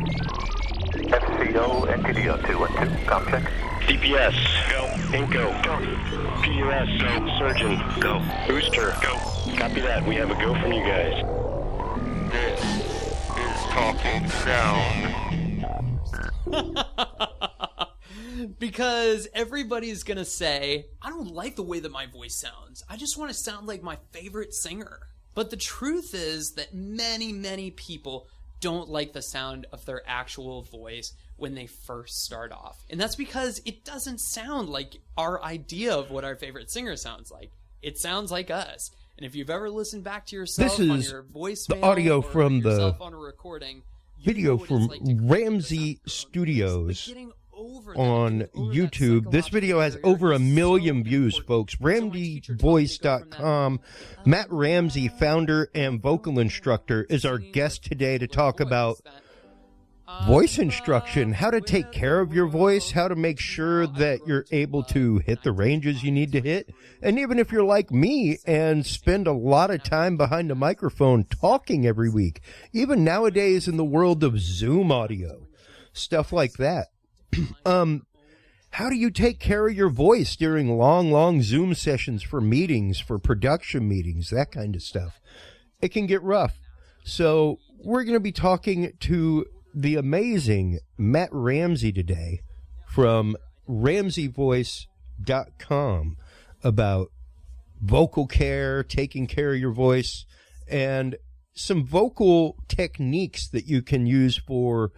FCO, NTDO 212, com check. CPS, go. Inco, go. PUS, go. Surgeon, go. Booster, go. Copy that. We have a go from you guys. This is talking sound. Because everybody's gonna say, I don't like the way that my voice sounds. I just want to sound like my favorite singer. But the truth is that many people don't like the sound of their actual voice when they first start off. And that's because it doesn't sound like our idea of what our favorite singer sounds like. It sounds like us. And if you've ever listened back to yourself on your voicemail, the audio from the on a recording, video from Ramsey Studios on YouTube. This video has over 1 million views, folks. RamseyVoice.com. Matt Ramsey, founder and vocal instructor, is our guest today to talk about voice instruction, how to take care of your voice, how to make sure that you're able to hit the ranges you need to hit. And even if you're like me and spend a lot of time behind the microphone talking every week, even nowadays in the world of Zoom audio, stuff like that. How do you take care of your voice during long Zoom sessions for meetings, for production meetings, that kind of stuff? It can get rough. So we're going to be talking to the amazing Matt Ramsey today from RamseyVoice.com about vocal care, taking care of your voice, and some vocal techniques that you can use for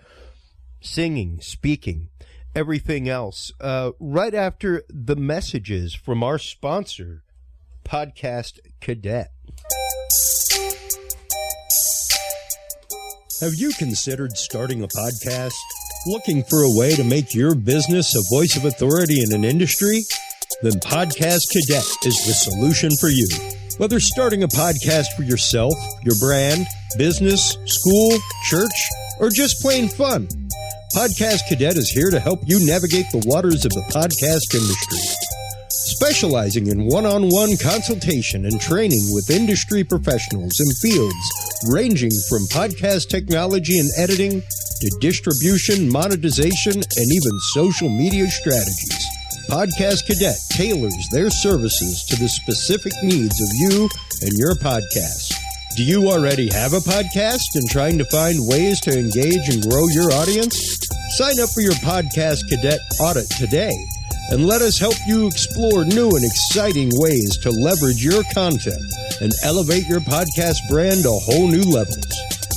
singing, speaking, everything else. Right after the messages from our sponsor, Podcast Cadet. Have you considered starting a podcast? Looking for a way to make your business a voice of authority in an industry? Then Podcast Cadet is the solution for you. Whether starting a podcast for yourself, your brand, business, school, church, or just plain fun, Podcast Cadet is here to help you navigate the waters of the podcast industry. Specializing in one-on-one consultation and training with industry professionals in fields ranging from podcast technology and editing to distribution, monetization, and even social media strategies, Podcast Cadet tailors their services to the specific needs of you and your podcast. Do you already have a podcast and trying to find ways to engage and grow your audience? Sign up for your Podcast Cadet audit today and let us help you explore new and exciting ways to leverage your content and elevate your podcast brand to whole new levels.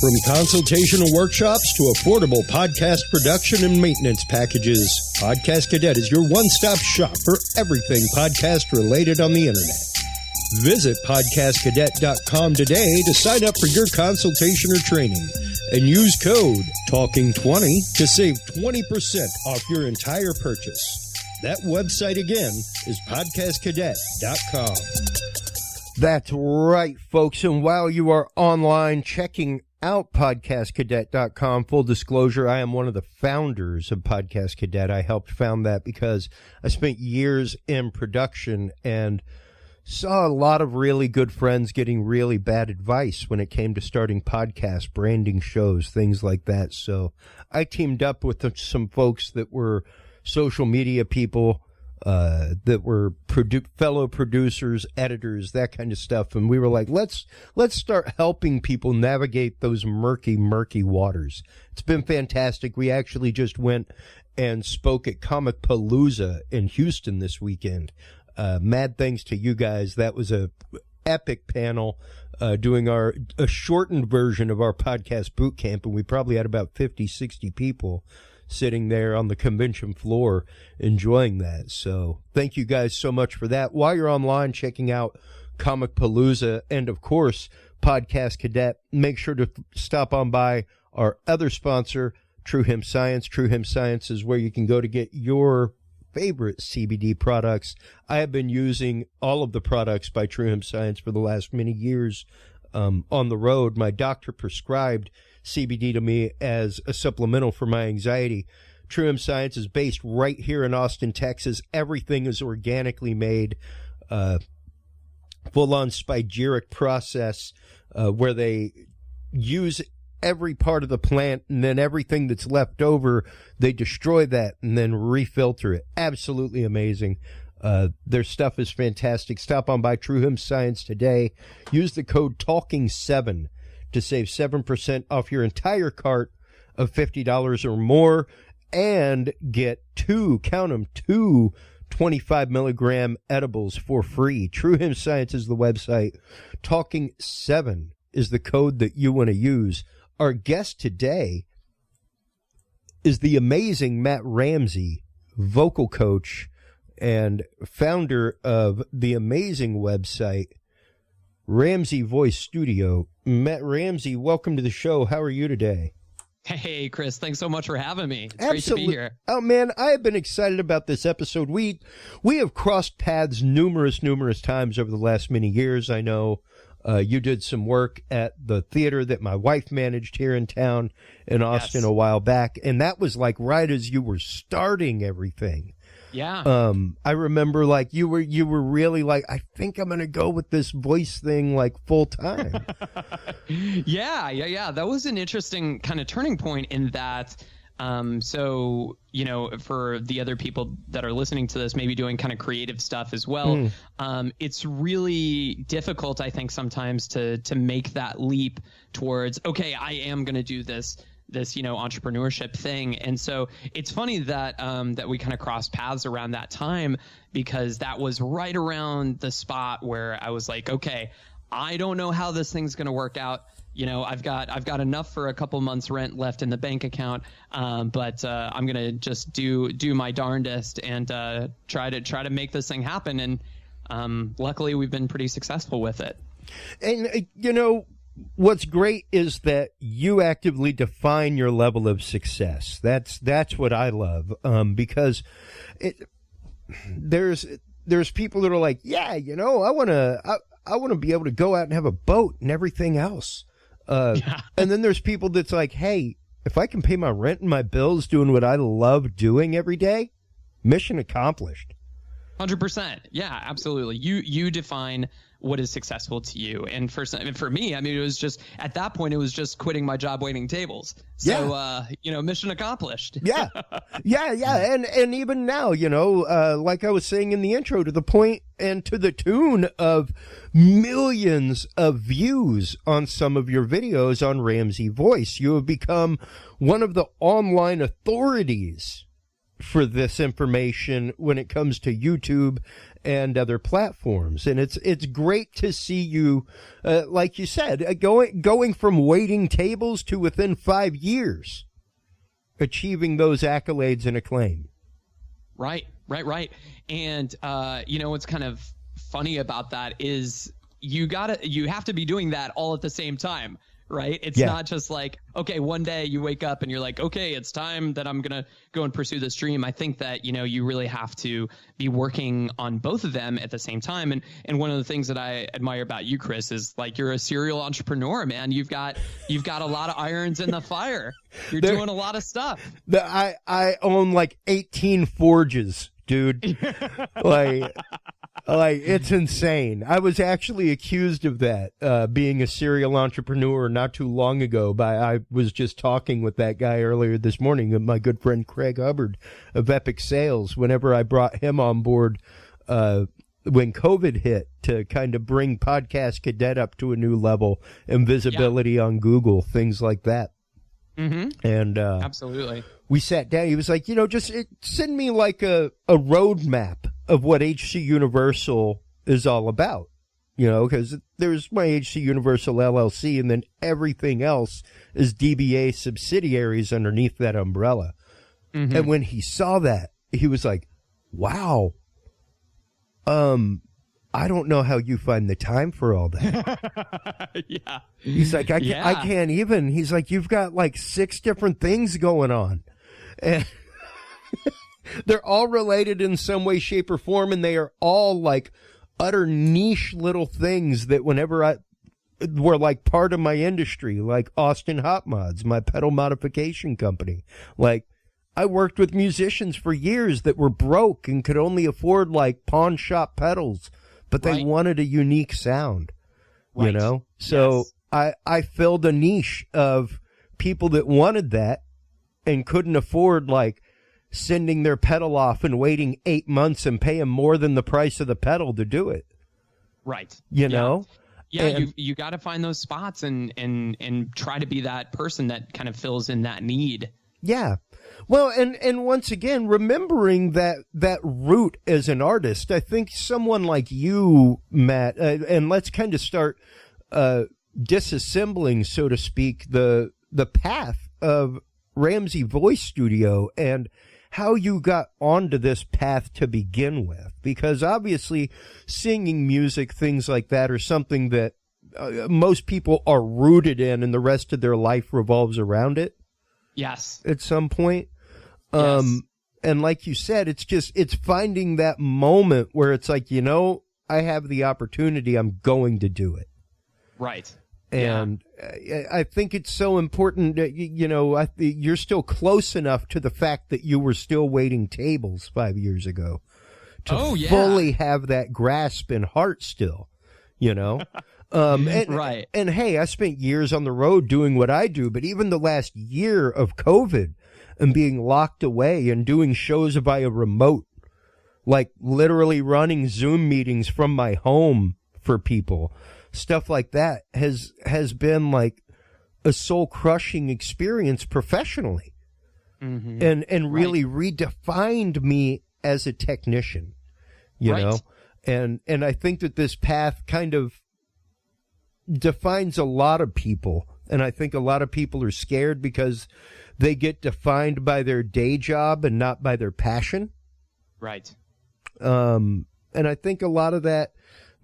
From consultational workshops to affordable podcast production and maintenance packages, Podcast Cadet is your one-stop shop for everything podcast related on the internet. Visit podcastcadet.com today to sign up for your consultation or training and use code TALKING20 to save 20% off your entire purchase. That website again is podcastcadet.com. That's right, folks. And while you are online checking out podcastcadet.com, full disclosure, I am one of the founders of Podcast Cadet. I helped found that because I spent years in production and saw a lot of really good friends getting really bad advice when it came to starting podcasts, branding shows, things like that. So I teamed up with some folks that were social media people, that were fellow producers, editors, that kind of stuff. And we were like, let's start helping people navigate those murky waters. It's been fantastic. We actually just went and spoke at Comic Palooza in Houston this weekend. Mad thanks to you guys. That was a epic panel, doing a shortened version of our podcast boot camp. And we probably had about 50, 60 people sitting there on the convention floor enjoying that. So thank you guys so much for that. While you're online checking out Comic Palooza and, of course, Podcast Cadet, make sure to stop on by our other sponsor, True Hemp Science. True Hemp Science is where you can go to get your favorite CBD products. I have been using all of the products by True Hemp Science for the last many years on the road. My doctor prescribed CBD to me as a supplemental for my anxiety. True Hemp Science is based right here in Austin, Texas. Everything is organically made, full-on spagyric process, where they use every part of the plant, and then everything that's left over, they destroy that and then refilter it. Absolutely amazing. Their stuff is fantastic. Stop on by True Hymn Science today. Use the code TALKING7 to save 7% off your entire cart of $50 or more, and get two 25 milligram edibles for free. True Hymn Science is the website. Talking7 is the code that you want to use. Our guest today is the amazing Matt Ramsey, vocal coach and founder of the amazing website Ramsey Voice Studio. Matt Ramsey, welcome to the show. How are you today? Hey, Chris, thanks so much for having me. It's Absolutely. great to be here. Oh, man, I have been excited about this episode. We have crossed paths numerous times over the last many years. I know you did some work at the theater that my wife managed here in town in Austin a while back, and that was like right as you were starting everything. Yeah. I remember like you were really like, I think I'm going to go with this voice thing like full time. Yeah. That was an interesting kind of turning point in that. So, you know, for the other people that are listening to this, maybe doing kind of creative stuff as well. It's really difficult, I think, sometimes to make that leap towards, okay, I am going to do this, you know, entrepreneurship thing. And so it's funny that that we kind of crossed paths around that time, because that was right around the spot where I was like, okay, I don't know how this thing's going to work out. You know, I've got enough for a couple months rent left in the bank account. But I'm going to just do my darndest and try to make this thing happen. And luckily we've been pretty successful with it. And, you know, what's great is that you actively define your level of success. That's what I love, because there's people that are like, yeah, you know, I want to be able to go out and have a boat and everything else. And then there's people that's like, hey, if I can pay my rent and my bills doing what I love doing every day, mission accomplished. 100%. Yeah, absolutely. You define what is successful to you. And for me, I mean, it was just, at that point, it was just quitting my job waiting tables. So, you know, mission accomplished. Yeah. And even now, you know, like I was saying in the intro, to the point and to the tune of millions of views on some of your videos on Ramsey Voice, you have become one of the online authorities for this information when it comes to YouTube and other platforms. And it's great to see you, like you said, going from waiting tables to within 5 years, achieving those accolades and acclaim. Right. And, you know, what's kind of funny about that is you have to be doing that all at the same time. Right. It's not just like, okay, one day you wake up and you're like, okay, it's time that I'm going to go and pursue this dream. I think that, you know, you really have to be working on both of them at the same time. And one of the things that I admire about you, Chris, is like, you're a serial entrepreneur, man. You've got a lot of irons in the fire. You're doing a lot of stuff. I own like 18 forges, dude. Like, it's insane. I was actually accused of that, being a serial entrepreneur not too long ago. I was just talking with that guy earlier this morning, my good friend Craig Hubbard of Epic Sales, whenever I brought him on board when COVID hit to kind of bring Podcast Cadet up to a new level and visibility on Google, things like that. Mm-hmm. And absolutely. We sat down. He was like, you know, just send me like a roadmap of what HC Universal is all about, you know, because there's my HC Universal LLC, and then everything else is DBA subsidiaries underneath that umbrella. Mm-hmm. And when he saw that, he was like, wow, I don't know how you find the time for all that. Yeah. He's like, I can't even. He's like, you've got like 6 different things going on. And they're all related in some way, shape, or form, and they are all like utter niche little things that whenever were like part of my industry, like Austin Hot Mods, my pedal modification company. Like, I worked with musicians for years that were broke and could only afford like pawn shop pedals, but they wanted a unique sound, you know? So I filled a niche of people that wanted that and couldn't afford like sending their pedal off and waiting 8 months and paying more than the price of the pedal to do it. Right. You know? Yeah, And- you got to find those spots and try to be that person that kind of fills in that need. Yeah. Well, and once again, remembering that root as an artist, I think someone like you, Matt, and let's kind of start disassembling, so to speak, the path of Ramsey Voice Studio and how you got onto this path to begin with. Because obviously singing music, things like that, are something that most people are rooted in and the rest of their life revolves around it. Yes. At some point. Yes. And like you said, it's finding that moment where it's like, you know, I have the opportunity, I'm going to do it. Right. And I think it's so important that, you know, you're still close enough to the fact that you were still waiting tables 5 years ago to fully have that grasp and heart still, you know? Right. And hey, I spent years on the road doing what I do, but even the last year of COVID and being locked away and doing shows via remote, like literally running Zoom meetings from my home for people, stuff like that has been like a soul crushing experience professionally. Mm-hmm. And really redefined me as a technician, you know? And I think that this path kind of defines a lot of people. And I think a lot of people are scared because they get defined by their day job and not by their passion. Right. And I think a lot of that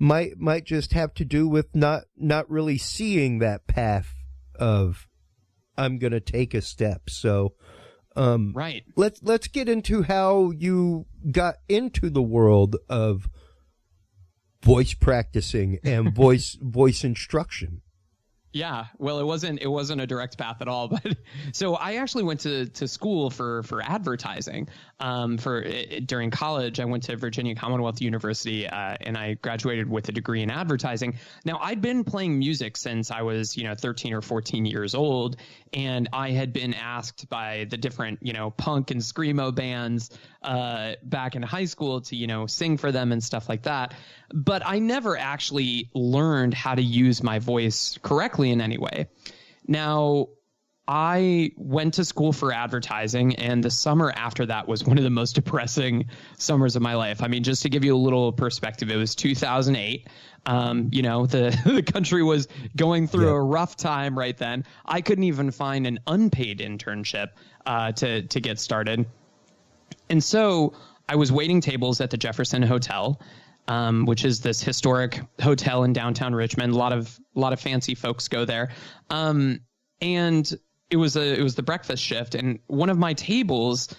might just have to do with not really seeing that path of I'm going to take a step. So, right. Let's get into how you got into the world of voice practicing and voice instruction. Yeah, well, it wasn't a direct path at all, but so I actually went to school for advertising. During college, I went to Virginia Commonwealth University, and I graduated with a degree in advertising. Now, I'd been playing music since I was 13 or 14 years old, and I had been asked by the different punk and screamo bands back in high school to sing for them and stuff like that. But I never actually learned how to use my voice correctly in any way. Now, I went to school for advertising, and the summer after that was one of the most depressing summers of my life. I mean, just to give you a little perspective, it was 2008. The country was going through a rough time right then. I couldn't even find an unpaid internship to get started. And so I was waiting tables at the Jefferson Hotel, which is this historic hotel in downtown Richmond. A lot of fancy folks go there. And it was the breakfast shift, and one of my tables,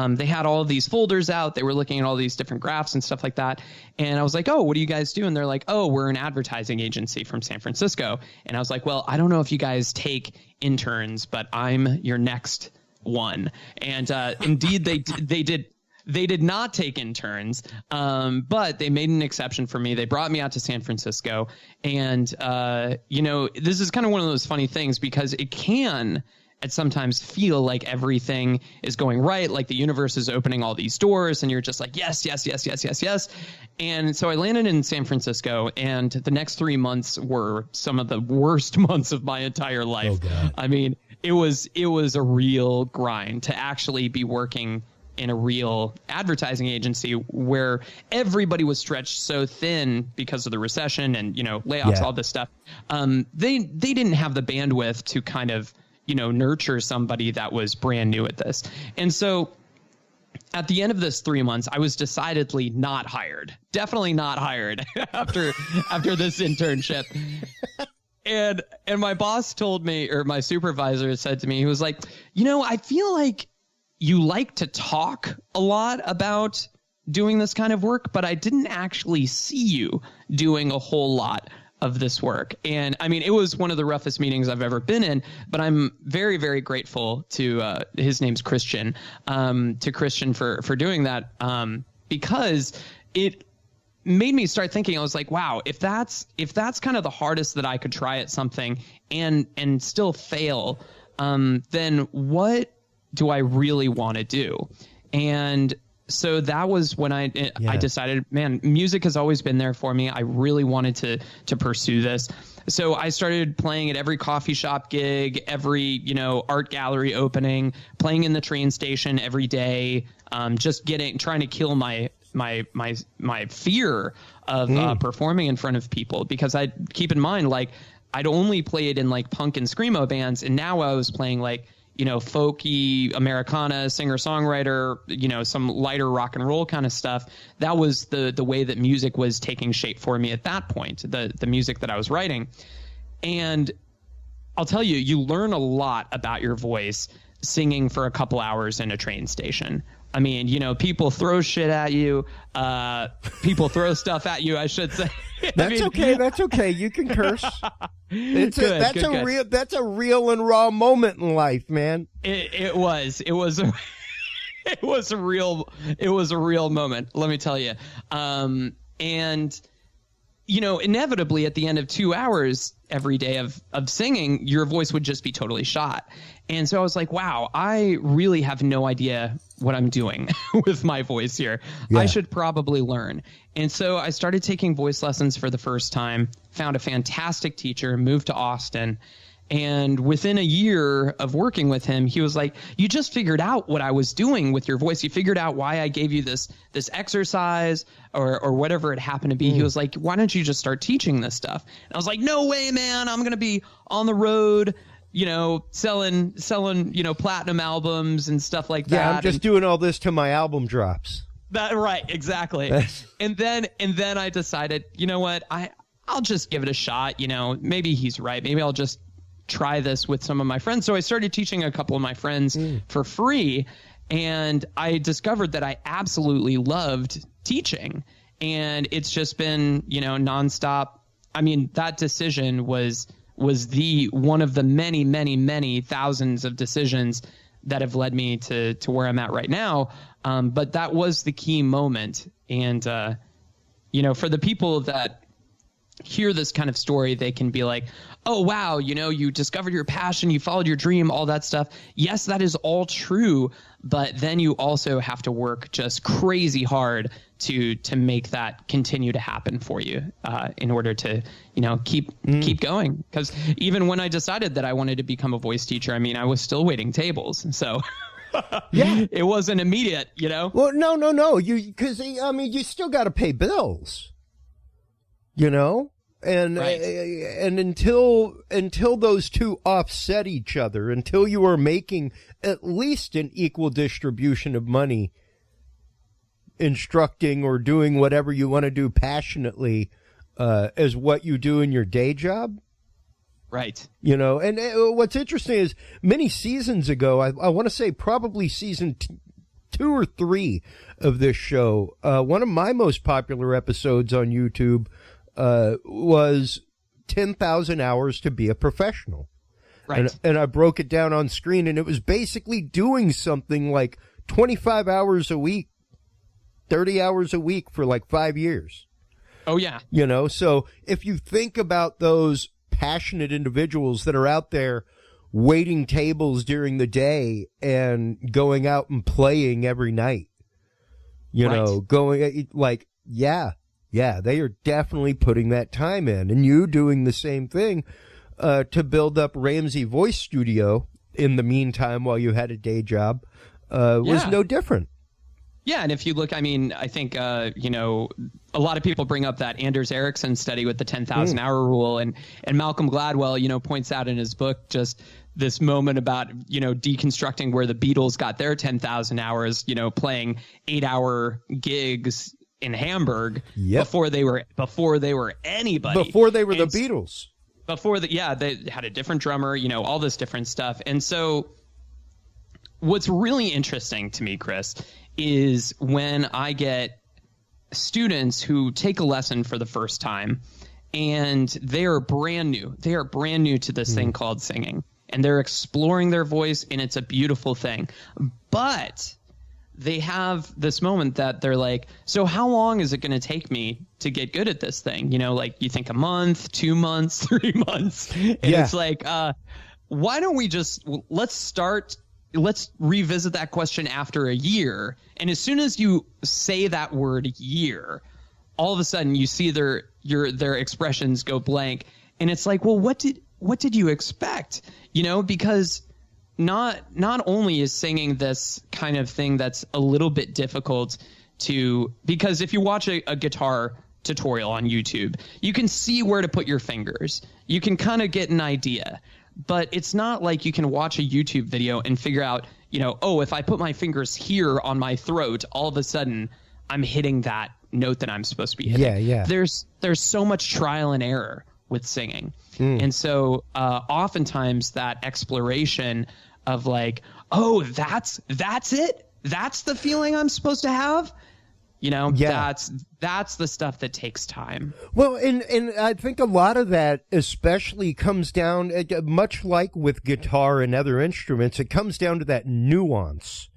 they had all of these folders out. They were looking at all these different graphs and stuff like that. And I was like, "Oh, what do you guys do?" And they're like, "Oh, we're an advertising agency from San Francisco." And I was like, "Well, I don't know if you guys take interns, but I'm your next one." And indeed, they did not take interns, but they made an exception for me. They brought me out to San Francisco. And, this is kind of one of those funny things because it can at sometimes feel like everything is going right, like the universe is opening all these doors, and you're just like, yes, yes, yes, yes, yes, yes. And so I landed in San Francisco, and the next 3 months were some of the worst months of my entire life. Oh, God. I mean, it was a real grind to actually be working in a real advertising agency where everybody was stretched so thin because of the recession and, layoffs, all this stuff. They didn't have the bandwidth to kind of, nurture somebody that was brand new at this. And so at the end of this 3 months, I was decidedly not hired, definitely not hired after this internship. And my boss told me, or my supervisor said to me, he was like, I feel like you like to talk a lot about doing this kind of work, but I didn't actually see you doing a whole lot of this work. And I mean, it was one of the roughest meetings I've ever been in, but I'm very, very grateful to his name's Christian, to Christian for doing that, because it made me start thinking. I was like, wow, if that's kind of the hardest that I could try at something and still fail, then what do I really want to do? And so that was when I decided, man, music has always been there for me. I really wanted to pursue this. So I started playing at every coffee shop gig, every, art gallery opening, playing in the train station every day, just trying to kill my fear of performing in front of people, because I keep in mind, like, I'd only played in like punk and screamo bands, and now I was playing like, folky Americana, singer-songwriter, some lighter rock and roll kind of stuff. That was the way that music was taking shape for me at that point, the music that I was writing. And I'll tell you, you learn a lot about your voice singing for a couple hours in a train station. I mean, people throw shit at you. People throw stuff at you, I should say. That's okay. That's okay. You can curse. That's a real and raw moment in life, man. It was a real moment. Let me tell you. And inevitably at the end of 2 hours every day of singing, your voice would just be totally shot. And so I was like, wow, I really have no idea what I'm doing with my voice here. Yeah. I should probably learn. And so I started taking voice lessons for the first time, found a fantastic teacher, moved to Austin. And within a year of working with him, he was like, you just figured out what I was doing with your voice. You figured out why I gave you this exercise or whatever it happened to be. He was like, why don't you just start teaching this stuff? And I was like, no way, man. I'm going to be on the road, selling, platinum albums and stuff like that. Yeah, I'm just doing all this till my album drops. That right, exactly. and then I decided, you know what? I'll just give it a shot. Maybe he's right. Maybe I'll just try this with some of my friends. So I started teaching a couple of my friends for free, and I discovered that I absolutely loved teaching, and it's just been, nonstop. I mean, that decision was the one of the many, many, many thousands of decisions that have led me to where I'm at right now. But that was the key moment. And, for the people that hear this kind of story, they can be like, oh, wow, you discovered your passion, you followed your dream, all that stuff. Yes, that is all true. But then you also have to work just crazy hard to make that continue to happen for you in order to, keep going. Because even when I decided that I wanted to become a voice teacher, I mean, I was still waiting tables. So yeah, it wasn't immediate, Well, no. Because you still got to pay bills. And right. And until those two offset each other, until you are making at least an equal distribution of money instructing or doing whatever you want to do passionately as what you do in your day job. Right. And what's interesting is many seasons ago, I want to say probably season 2 or 3 of this show, one of my most popular episodes on YouTube was 10,000 hours to be a professional. Right. And I broke it down on screen, and it was basically doing something like 25 hours a week, 30 hours a week for like 5 years. Oh, yeah. So if you think about those passionate individuals that are out there waiting tables during the day and going out and playing every night, going like, yeah, they are definitely putting that time in. And you doing the same thing to build up Ramsey Voice Studio in the meantime while you had a day job was no different. Yeah, and if you look, I mean, I think, a lot of people bring up that Anders Ericsson study with the 10,000 hour rule, and Malcolm Gladwell, points out in his book just this moment about, deconstructing where the Beatles got their 10,000 hours, playing 8-hour gigs in Hamburg before they were anybody. Before they were the Beatles. They had a different drummer, all this different stuff. And so what's really interesting to me, Chris, is when I get students who take a lesson for the first time and they are brand new. They are brand new to this thing called singing, and they're exploring their voice, and it's a beautiful thing. But they have this moment that they're like, so how long is it going to take me to get good at this thing? Like you think a month, 2 months, 3 months. And it's like, why don't we just let's revisit that question after a year. And as soon as you say that word year, all of a sudden you see their expressions go blank. And it's like, well, what did you expect? Because not only is singing this kind of thing that's a little bit difficult because if you watch a guitar tutorial on YouTube, you can see where to put your fingers. You can kind of get an idea. But it's not like you can watch a YouTube video and figure out, if I put my fingers here on my throat, all of a sudden I'm hitting that note that I'm supposed to be hitting. Yeah. There's so much trial and error with singing. And so oftentimes that exploration of like, oh, that's it? That's the feeling I'm supposed to have? That's the stuff that takes time. Well, and I think a lot of that especially comes down, much like with guitar and other instruments, it comes down to that nuance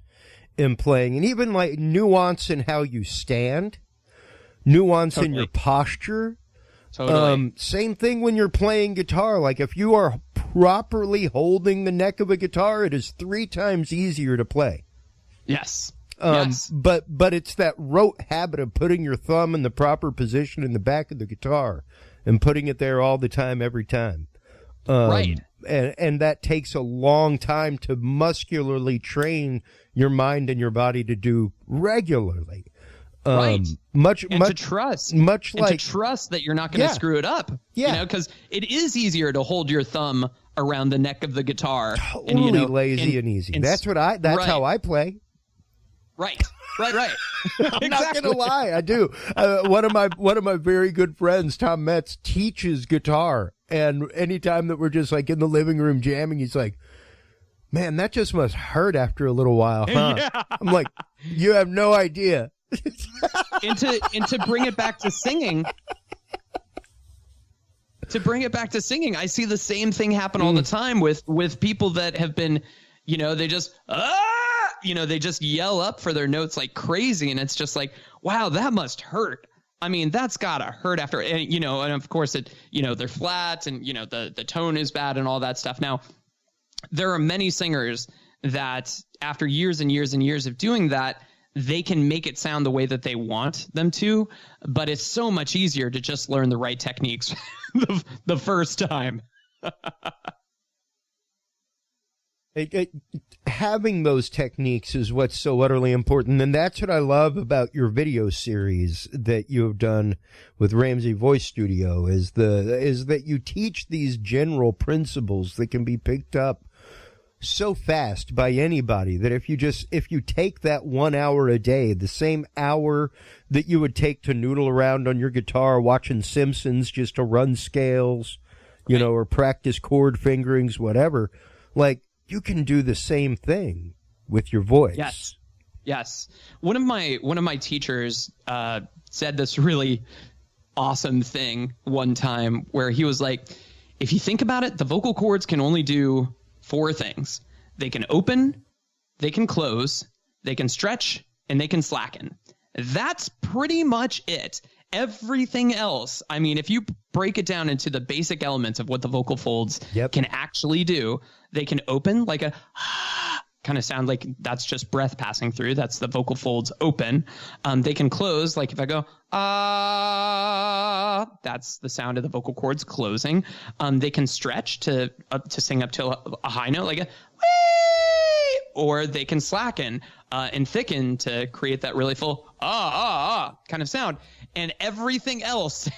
in playing, and even like nuance in how you stand, nuance in your posture. Totally. Same thing when you're playing guitar. Like if you are properly holding the neck of a guitar, it is 3 times easier to play. Yes. Yes. But it's that rote habit of putting your thumb in the proper position in the back of the guitar and putting it there all the time, every time. Right. And that takes a long time to muscularly train your mind and your body to do regularly. Right. To trust. Much and like to trust that you're not going to screw it up. Yeah. Because it is easier to hold your thumb around the neck of the guitar. Totally lazy and easy. That's how I play. Right. I'm not gonna lie, I do. One of my very good friends, Tom Metz, teaches guitar, and anytime that we're just like in the living room jamming, he's like, "Man, that just must hurt after a little while, huh?" Yeah. I'm like, "You have no idea." and to bring it back to singing. I see the same thing happen all the time with people that have been, they just they just yell up for their notes like crazy, and it's just like, wow, that must hurt. I mean, that's gotta hurt after, and and of course it, they're flat, and the tone is bad and all that stuff. Now, there are many singers that after years and years and years of doing that, they can make it sound the way that they want them to, but it's so much easier to just learn the right techniques the first time. Having those techniques is what's so utterly important, and that's what I love about your video series that you have done with Ramsey Voice Studio, is that you teach these general principles that can be picked up so fast by anybody, that if you take that 1 hour a day, the same hour that you would take to noodle around on your guitar watching Simpsons just to run scales, or practice chord fingerings, whatever, like, you can do the same thing with your voice. Yes. One of my teachers said this really awesome thing one time where he was like, if you think about it, the vocal cords can only do 4 things. They can open, they can close, they can stretch, and they can slacken. That's pretty much it. Everything else, I mean, if you break it down into the basic elements of what the vocal folds can actually do, they can open like a kind of sound like that's just breath passing through. That's the vocal folds open. They can close, like if I go, that's the sound of the vocal cords closing. They can stretch to sing up to a high note, like a wee, or they can slacken and thicken to create that really full kind of sound. And everything else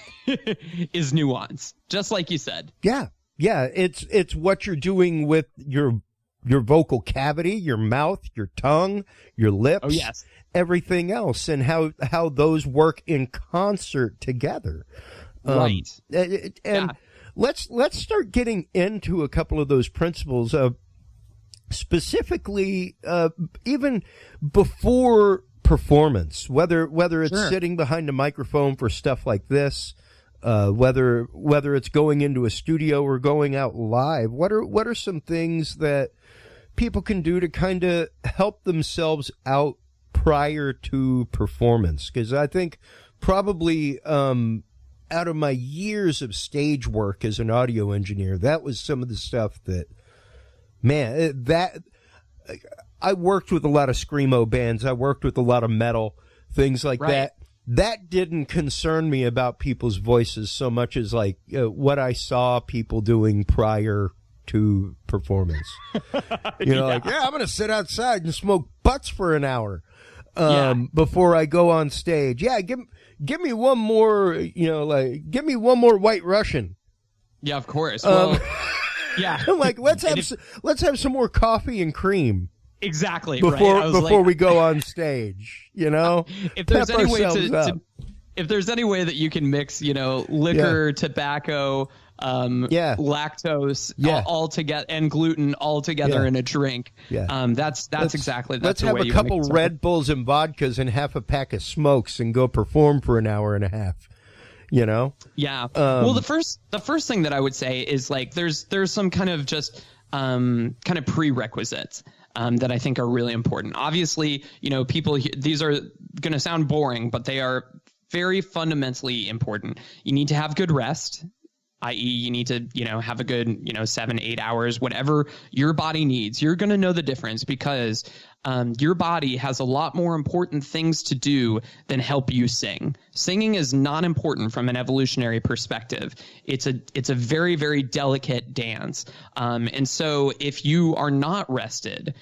is nuance, just like you said. Yeah. It's what you're doing with your vocal cavity, your mouth, your tongue, your lips. Oh, yes. Everything else, and how those work in concert together. Right. Let's start getting into a couple of those principles. Specifically, even before performance, whether it's sitting behind a microphone for stuff like this, whether it's going into a studio or going out live, what are some things that people can do to kind of help themselves out prior to performance? Because I think probably out of my years of stage work as an audio engineer, that was some of the stuff that Man, I worked with a lot of screamo bands. I worked with a lot of metal, things like that. That didn't concern me about people's voices so much as like what I saw people doing prior to performance. You know, like, I'm going to sit outside and smoke butts for an hour before I go on stage. Yeah, give me one more, give me one more White Russian. Yeah, of course. Well, yeah. Like, let's have some more coffee and cream. Exactly. Before we go on stage, if there's any way if there's any way that you can mix, liquor, tobacco, lactose, all together, and gluten all together in a drink. Yeah. That's exactly. Let's have a couple Red Bulls and vodkas and half a pack of smokes and go perform for an hour and a half. Yeah. Well, the first thing that I would say is like there's some kind of just kind of prerequisites that I think are really important. Obviously, people, these are going to sound boring, but they are very fundamentally important. You need to have good rest, i.e. you need to, have a good, 7-8 hours, whatever your body needs. You're going to know the difference because your body has a lot more important things to do than help you sing. Singing is not important from an evolutionary perspective. It's a very, very delicate dance. And so if you are not rested,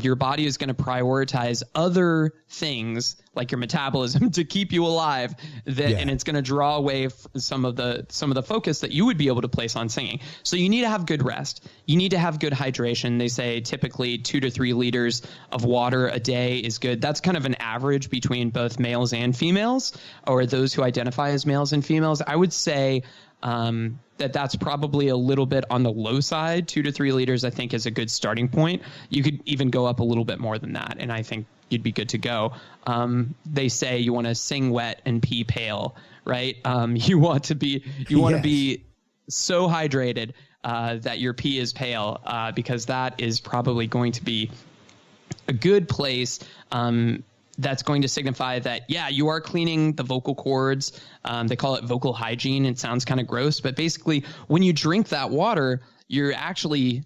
your body is going to prioritize other things like your metabolism to keep you alive, and it's going to draw away some of the focus that you would be able to place on singing. So you need to have good rest. You need to have good hydration. They say typically 2 to 3 liters of water a day is good. That's kind of an average between both males and females, or those who identify as males and females. I would say that's probably a little bit on the low side. 2 to 3 liters, I think, is a good starting point. You could even go up a little bit more than that, and I think you'd be good to go. They say you want to sing wet and pee pale, right? You want to be so hydrated that your pee is pale, because that is probably going to be a good place. That's going to signify that, you are cleaning the vocal cords. They call it vocal hygiene. It sounds kind of gross, but basically when you drink that water, you're actually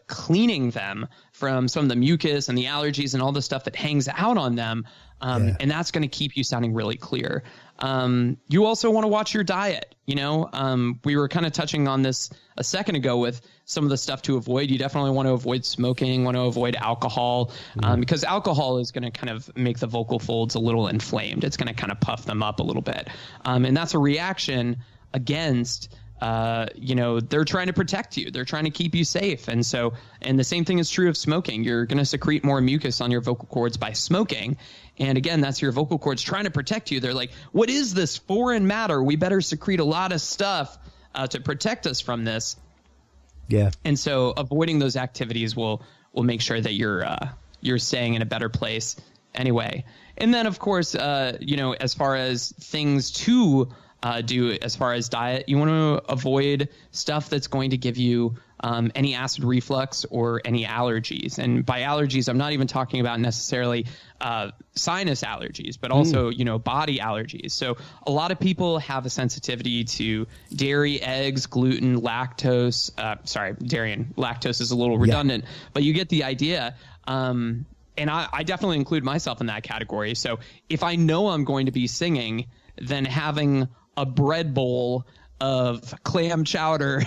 cleaning them from some of the mucus and the allergies and all the stuff that hangs out on them. And that's going to keep you sounding really clear. You also want to watch your diet. We were kind of touching on this a second ago with some of the stuff to avoid. You definitely want to avoid smoking, want to avoid alcohol, because alcohol is going to kind of make the vocal folds a little inflamed. It's going to kind of puff them up a little bit. And that's a reaction against they're trying to protect you. They're trying to keep you safe. And the same thing is true of smoking. You're going to secrete more mucus on your vocal cords by smoking. And again, that's your vocal cords trying to protect you. They're like, what is this foreign matter? We better secrete a lot of stuff to protect us from this. Yeah. And so avoiding those activities will make sure that you're staying in a better place anyway. And then, of course, as far as things to do as far as diet, you want to avoid stuff that's going to give you any acid reflux or any allergies. And by allergies, I'm not even talking about necessarily sinus allergies, but also, body allergies. So a lot of people have a sensitivity to dairy, eggs, gluten, lactose. Dairy and lactose is a little redundant, but you get the idea. And I definitely include myself in that category. So if I know I'm going to be singing, then having a bread bowl of clam chowder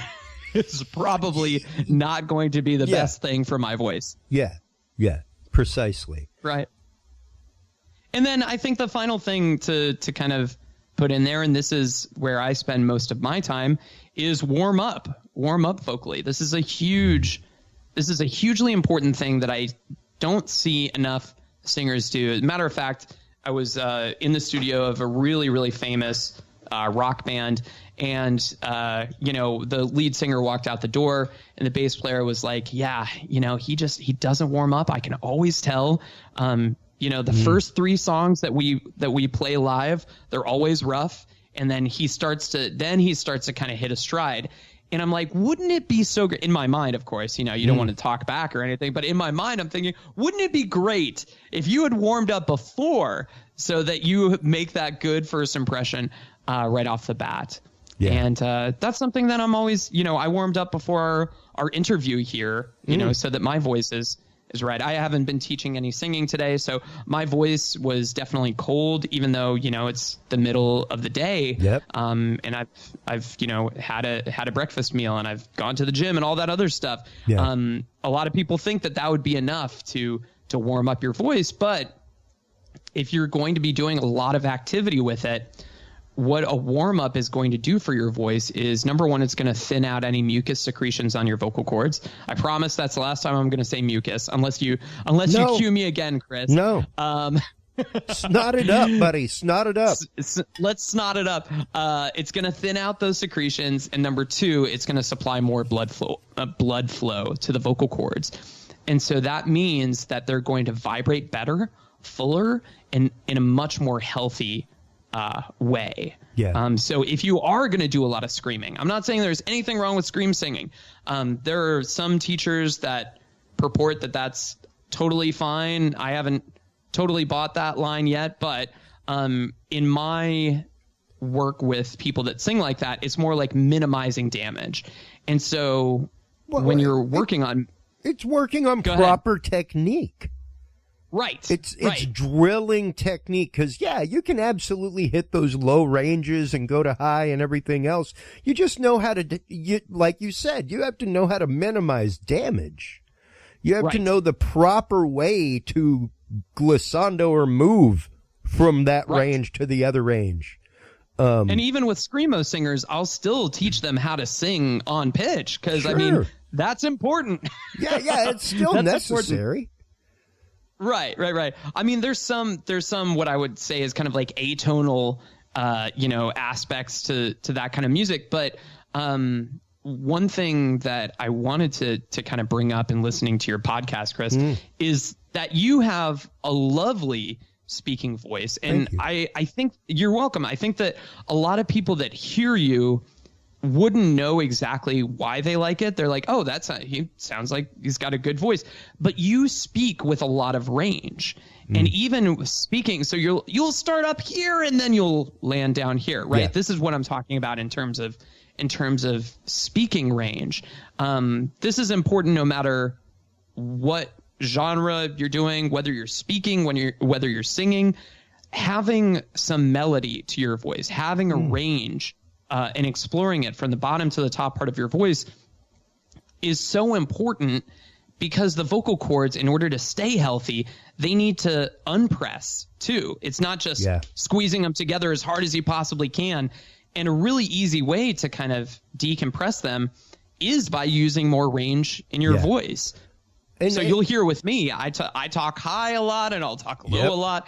is probably not going to be the best thing for my voice. Yeah, precisely. Right. And then I think the final thing to kind of put in there, and this is where I spend most of my time, is warm up vocally. This is a hugely important thing that I don't see enough singers do. As a matter of fact, I was in the studio of a really, really famous rock band, and the lead singer walked out the door, and the bass player was like, he doesn't warm up. I can always tell. The first 3 songs that we play live, they're always rough, and then he starts to kind of hit a stride. And I'm like, wouldn't it be so great? In my mind, of course, you don't want to talk back or anything, but in my mind, I'm thinking, wouldn't it be great if you had warmed up before so that you make that good first impression right off the bat? Yeah. And that's something that I'm always, I warmed up before our interview here, you know, so that my voice is right. I haven't been teaching any singing today, so my voice was definitely cold, even though, you know, it's the middle of the day. Yep. And I've you know, had a breakfast meal, and I've gone to the gym and all that other stuff. Yeah. A lot of people think that would be enough to warm up your voice, but if you're going to be doing a lot of activity with it, what a warm-up is going to do for your voice is, number one, it's going to thin out any mucus secretions on your vocal cords. I promise that's the last time I'm going to say mucus, unless you cue me again, Chris. No. Snot it up, buddy. Snot it up. Let's snot it up. It's going to thin out those secretions, and number two, it's going to supply more blood flow to the vocal cords. And so that means that they're going to vibrate better, fuller, and in a much more healthy way. Yeah. So if you are going to do a lot of screaming, I'm not saying there's anything wrong with scream singing. There are some teachers that purport that that's totally fine. I haven't totally bought that line yet, but in my work with people that sing like that, it's more like minimizing damage. And so when you're working on... It's working on proper technique. Right. It's drilling technique, because, yeah, you can absolutely hit those low ranges and go to high and everything else. You just know how to, like you said, you have to know how to minimize damage. You have to know the proper way to glissando or move from that range to the other range. And even with screamo singers, I'll still teach them how to sing on pitch, because, I mean, that's important. Yeah, it's still necessary. Right. I mean, there's some what I would say is kind of like atonal, aspects to that kind of music. But one thing that I wanted to kind of bring up in listening to your podcast, Chris, is that you have a lovely speaking voice. And I think you're welcome. I think that a lot of people that hear you wouldn't know exactly why they like it. They're like, oh, he sounds like he's got a good voice. But you speak with a lot of range. And even speaking, so you'll start up here and then you'll land down here, right? Yeah. This is what I'm talking about in terms of speaking range. This is important no matter what genre you're doing, whether you're speaking, whether you're singing. Having some melody to your voice, having a range, and exploring it from the bottom to the top part of your voice is so important, because the vocal cords, in order to stay healthy, they need to unpress too. It's not just squeezing them together as hard as you possibly can. And a really easy way to kind of decompress them is by using more range in your voice. And so you'll hear with me, I talk high a lot and I'll talk low a lot.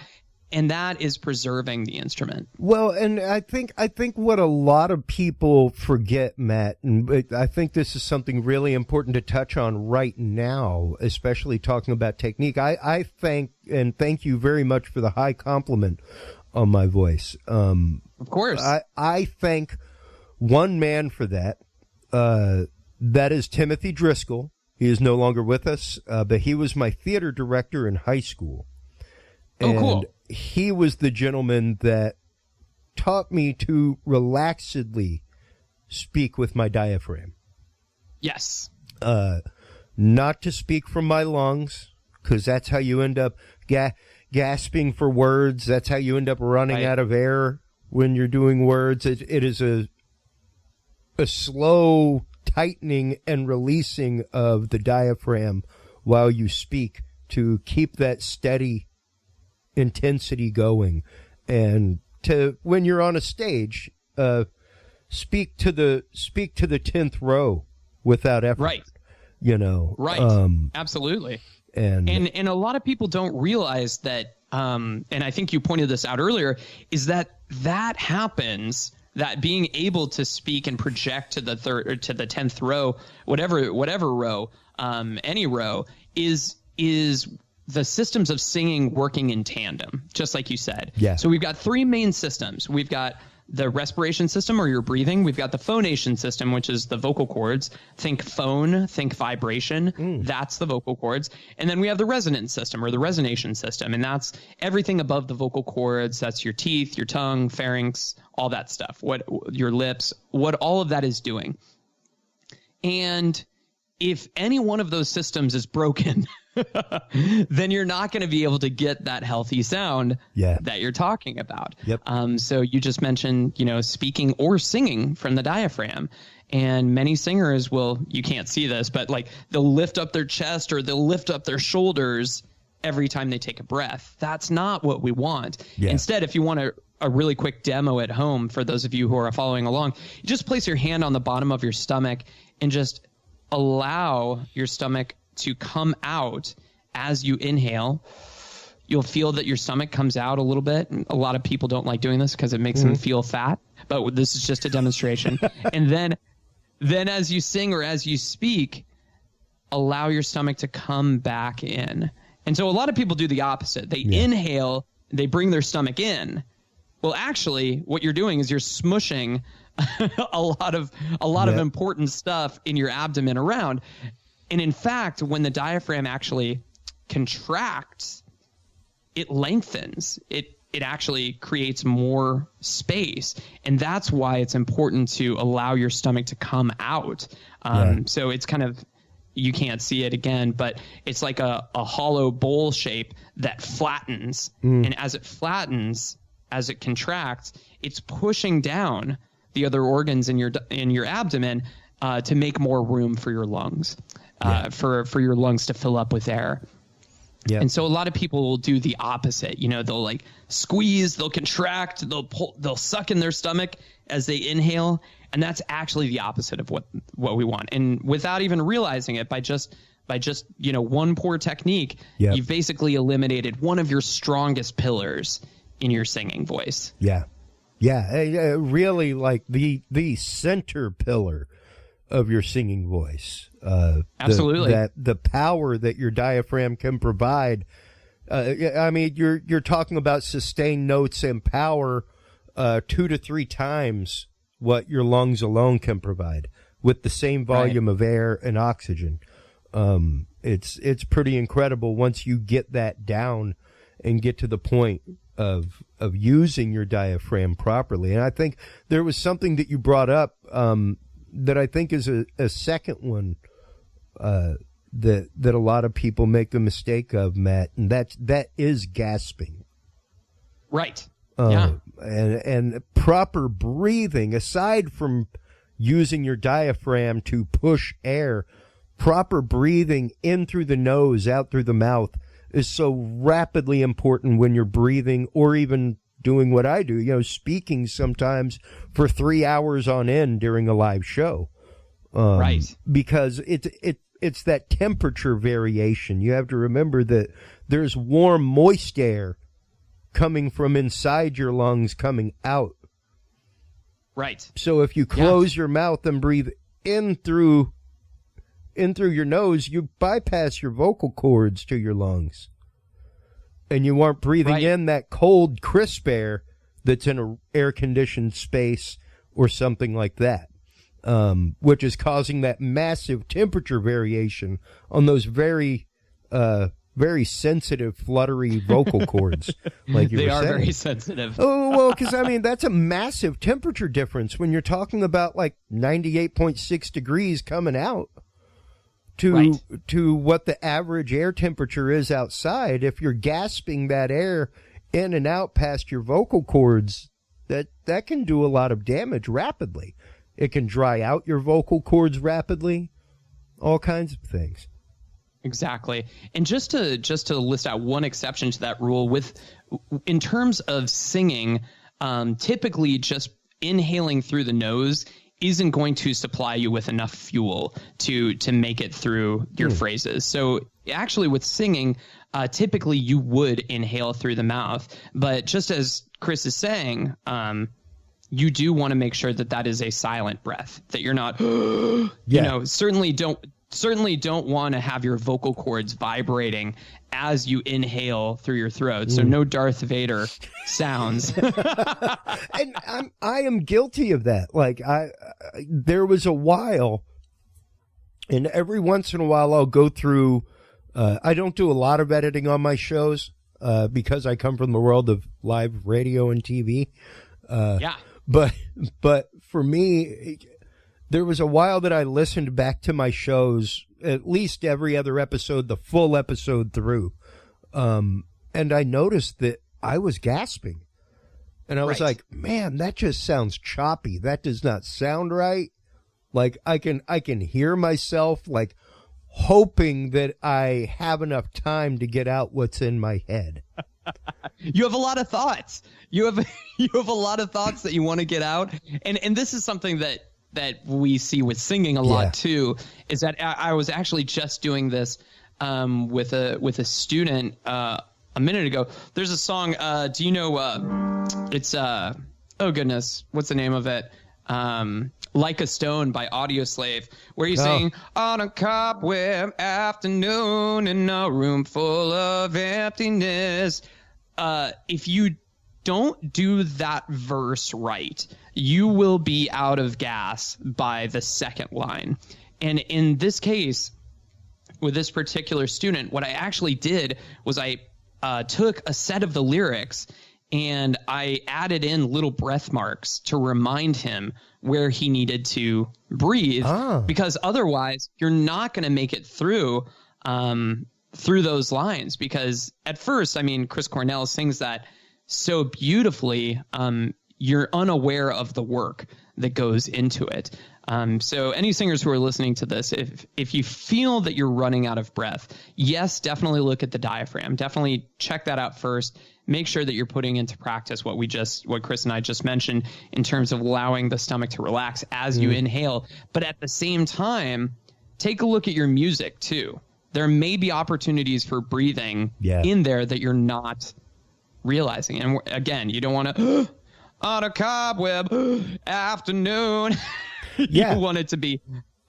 And that is preserving the instrument. Well, and I think what a lot of people forget, Matt, and I think this is something really important to touch on right now, especially talking about technique. I thank you very much for the high compliment on my voice. Of course. I thank one man for that. That is Timothy Driscoll. He is no longer with us, but he was my theater director in high school. And cool. He was the gentleman that taught me to relaxedly speak with my diaphragm. Yes. Not to speak from my lungs, because that's how you end up gasping for words. That's how you end up running out of air when you're doing words. It is a slow tightening and releasing of the diaphragm while you speak to keep that steady intensity going. And to, when you're on a stage, speak to the 10th row without effort. Right. Absolutely. And a lot of people don't realize that, and I think you pointed this out earlier, is that happens, that being able to speak and project to the third or to the 10th row, whatever row, any row, is the systems of singing working in tandem, just like you said. Yeah. So we've got three main systems. We've got the respiration system, or your breathing. We've got the phonation system, which is the vocal cords. Think phone, think vibration. That's the vocal cords. And then we have the resonance system, or the resonation system. And that's everything above the vocal cords. That's your teeth, your tongue, pharynx, all that stuff. What your lips, what all of that is doing. And if any one of those systems is broken, then you're not going to be able to get that healthy sound that you're talking about. Yep. So you just mentioned, speaking or singing from the diaphragm. And many singers will, you can't see this, but like they'll lift up their chest or they'll lift up their shoulders every time they take a breath. That's not what we want. Yeah. Instead, if you want a really quick demo at home, for those of you who are following along, you just place your hand on the bottom of your stomach and just allow your stomach to come out as you inhale. You'll feel that your stomach comes out a little bit. A lot of people don't like doing this because it makes them feel fat, but this is just a demonstration. And then as you sing or as you speak, allow your stomach to come back in. And so a lot of people do the opposite. They inhale, they bring their stomach in. Well, actually, what you're doing is you're smushing a lot of important stuff in your abdomen around. And in fact, when the diaphragm actually contracts, it lengthens. It actually creates more space. And that's why it's important to allow your stomach to come out. So it's kind of, you can't see it again, but it's like a hollow bowl shape that flattens. And as it flattens, as it contracts, it's pushing down the other organs in your abdomen to make more room for your lungs, for your lungs to fill up with air. Yeah. And so a lot of people will do the opposite. They'll like squeeze, they'll contract, they'll pull, they'll suck in their stomach as they inhale, and that's actually the opposite of what we want. And without even realizing it, by just one poor technique, you've basically eliminated one of your strongest pillars in your singing voice. Really, like the center pillar of your singing voice. Absolutely. The power that your diaphragm can provide. I mean, you're talking about sustained notes and power 2 to 3 times what your lungs alone can provide with the same volume of air and oxygen. It's pretty incredible once you get that down and get to the point of using your diaphragm properly. And I think there was something that you brought up that I think is a second one that a lot of people make the mistake of, Matt, and that is gasping. Right. And proper breathing, aside from using your diaphragm to push air, proper breathing in through the nose, out through the mouth is so rapidly important when you're breathing, or even doing what I do, speaking sometimes for 3 hours on end during a live show. Because it's that temperature variation. You have to remember that there's warm, moist air coming from inside your lungs coming out. Right. So if you close your mouth and breathe in through your nose, you bypass your vocal cords to your lungs. And you aren't breathing in that cold, crisp air that's in an air-conditioned space or something like that, which is causing that massive temperature variation on those very sensitive, fluttery vocal cords. Like they are very sensitive. Oh, well, because, I mean, that's a massive temperature difference when you're talking about like 98.6 degrees coming out to what the average air temperature is outside. If you're gasping that air in and out past your vocal cords, that can do a lot of damage rapidly. It can dry out your vocal cords rapidly, all kinds of things. Exactly. And just to list out one exception to that rule, in terms of singing, typically just inhaling through the nose isn't going to supply you with enough fuel to make it through your phrases. So actually with singing, typically you would inhale through the mouth. But just as Chris is saying, you do want to make sure that is a silent breath, that you're not, certainly don't want to have your vocal cords vibrating as you inhale through your throat. So no Darth Vader sounds. And I am guilty of that. Like there was a while, and every once in a while I'll go through, I don't do a lot of editing on my shows, because I come from the world of live radio and TV. But for me, there was a while that I listened back to my shows at least every other episode, the full episode through. And I noticed that I was gasping. And I was like, man, that just sounds choppy. That does not sound right. Like I can hear myself like hoping that I have enough time to get out what's in my head. You have a lot of thoughts. You have a lot of thoughts that you want to get out. And this is something that we see with singing a lot too, is that I was actually just doing this with a student a minute ago. There's a song, do you know it's oh goodness, what's the name of it? Like a Stone by Audioslave, where you sing on a cobweb afternoon in a room full of emptiness. If you don't do that verse right, you will be out of gas by the second line. And in this case, with this particular student, what I actually did was I took a set of the lyrics and I added in little breath marks to remind him where he needed to breathe, because otherwise you're not going to make it through those lines. Because at first, I mean, Chris Cornell sings that so beautifully, you're unaware of the work that goes into it. So any singers who are listening to this, if you feel that you're running out of breath, yes, definitely look at the diaphragm. Definitely check that out first. Make sure that you're putting into practice what Chris and I just mentioned in terms of allowing the stomach to relax as you inhale. But at the same time, take a look at your music too. There may be opportunities for breathing in there that you're not realizing. And again, you don't want to on a cobweb afternoon. You want it to be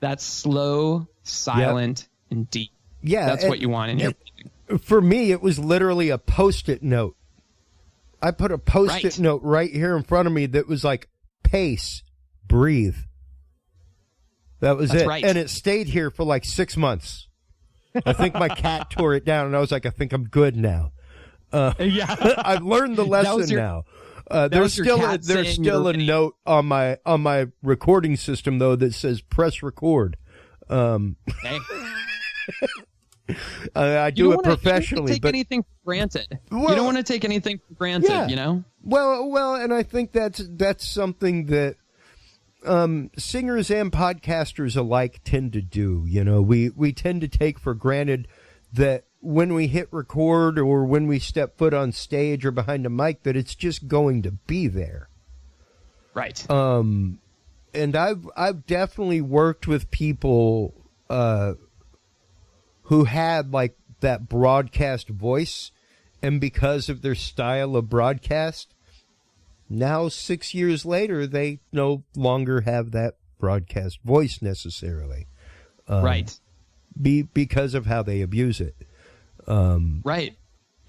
that slow, silent, and deep. Yeah, that's what you want in your breathing. For me, it was literally a Post-it note. I put a Post-it note right here in front of me that was like, pace, breathe. That was it. Right. And it stayed here for like 6 months. I think my cat tore it down, and I was like, I think I'm good now. I've learned the lesson now. There's still a note on my recording system though that says press record. I do it professionally, but anything for granted. Well, you don't want to take anything for granted, you know. Well, and I think that's something that singers and podcasters alike tend to do. You know, we tend to take for granted that when we hit record or when we step foot on stage or behind a mic, that it's just going to be there. Right. And I've definitely worked with people who had like that broadcast voice, and because of their style of broadcast, now 6 years later, they no longer have that broadcast voice necessarily. Right. Because of how they abuse it. Right.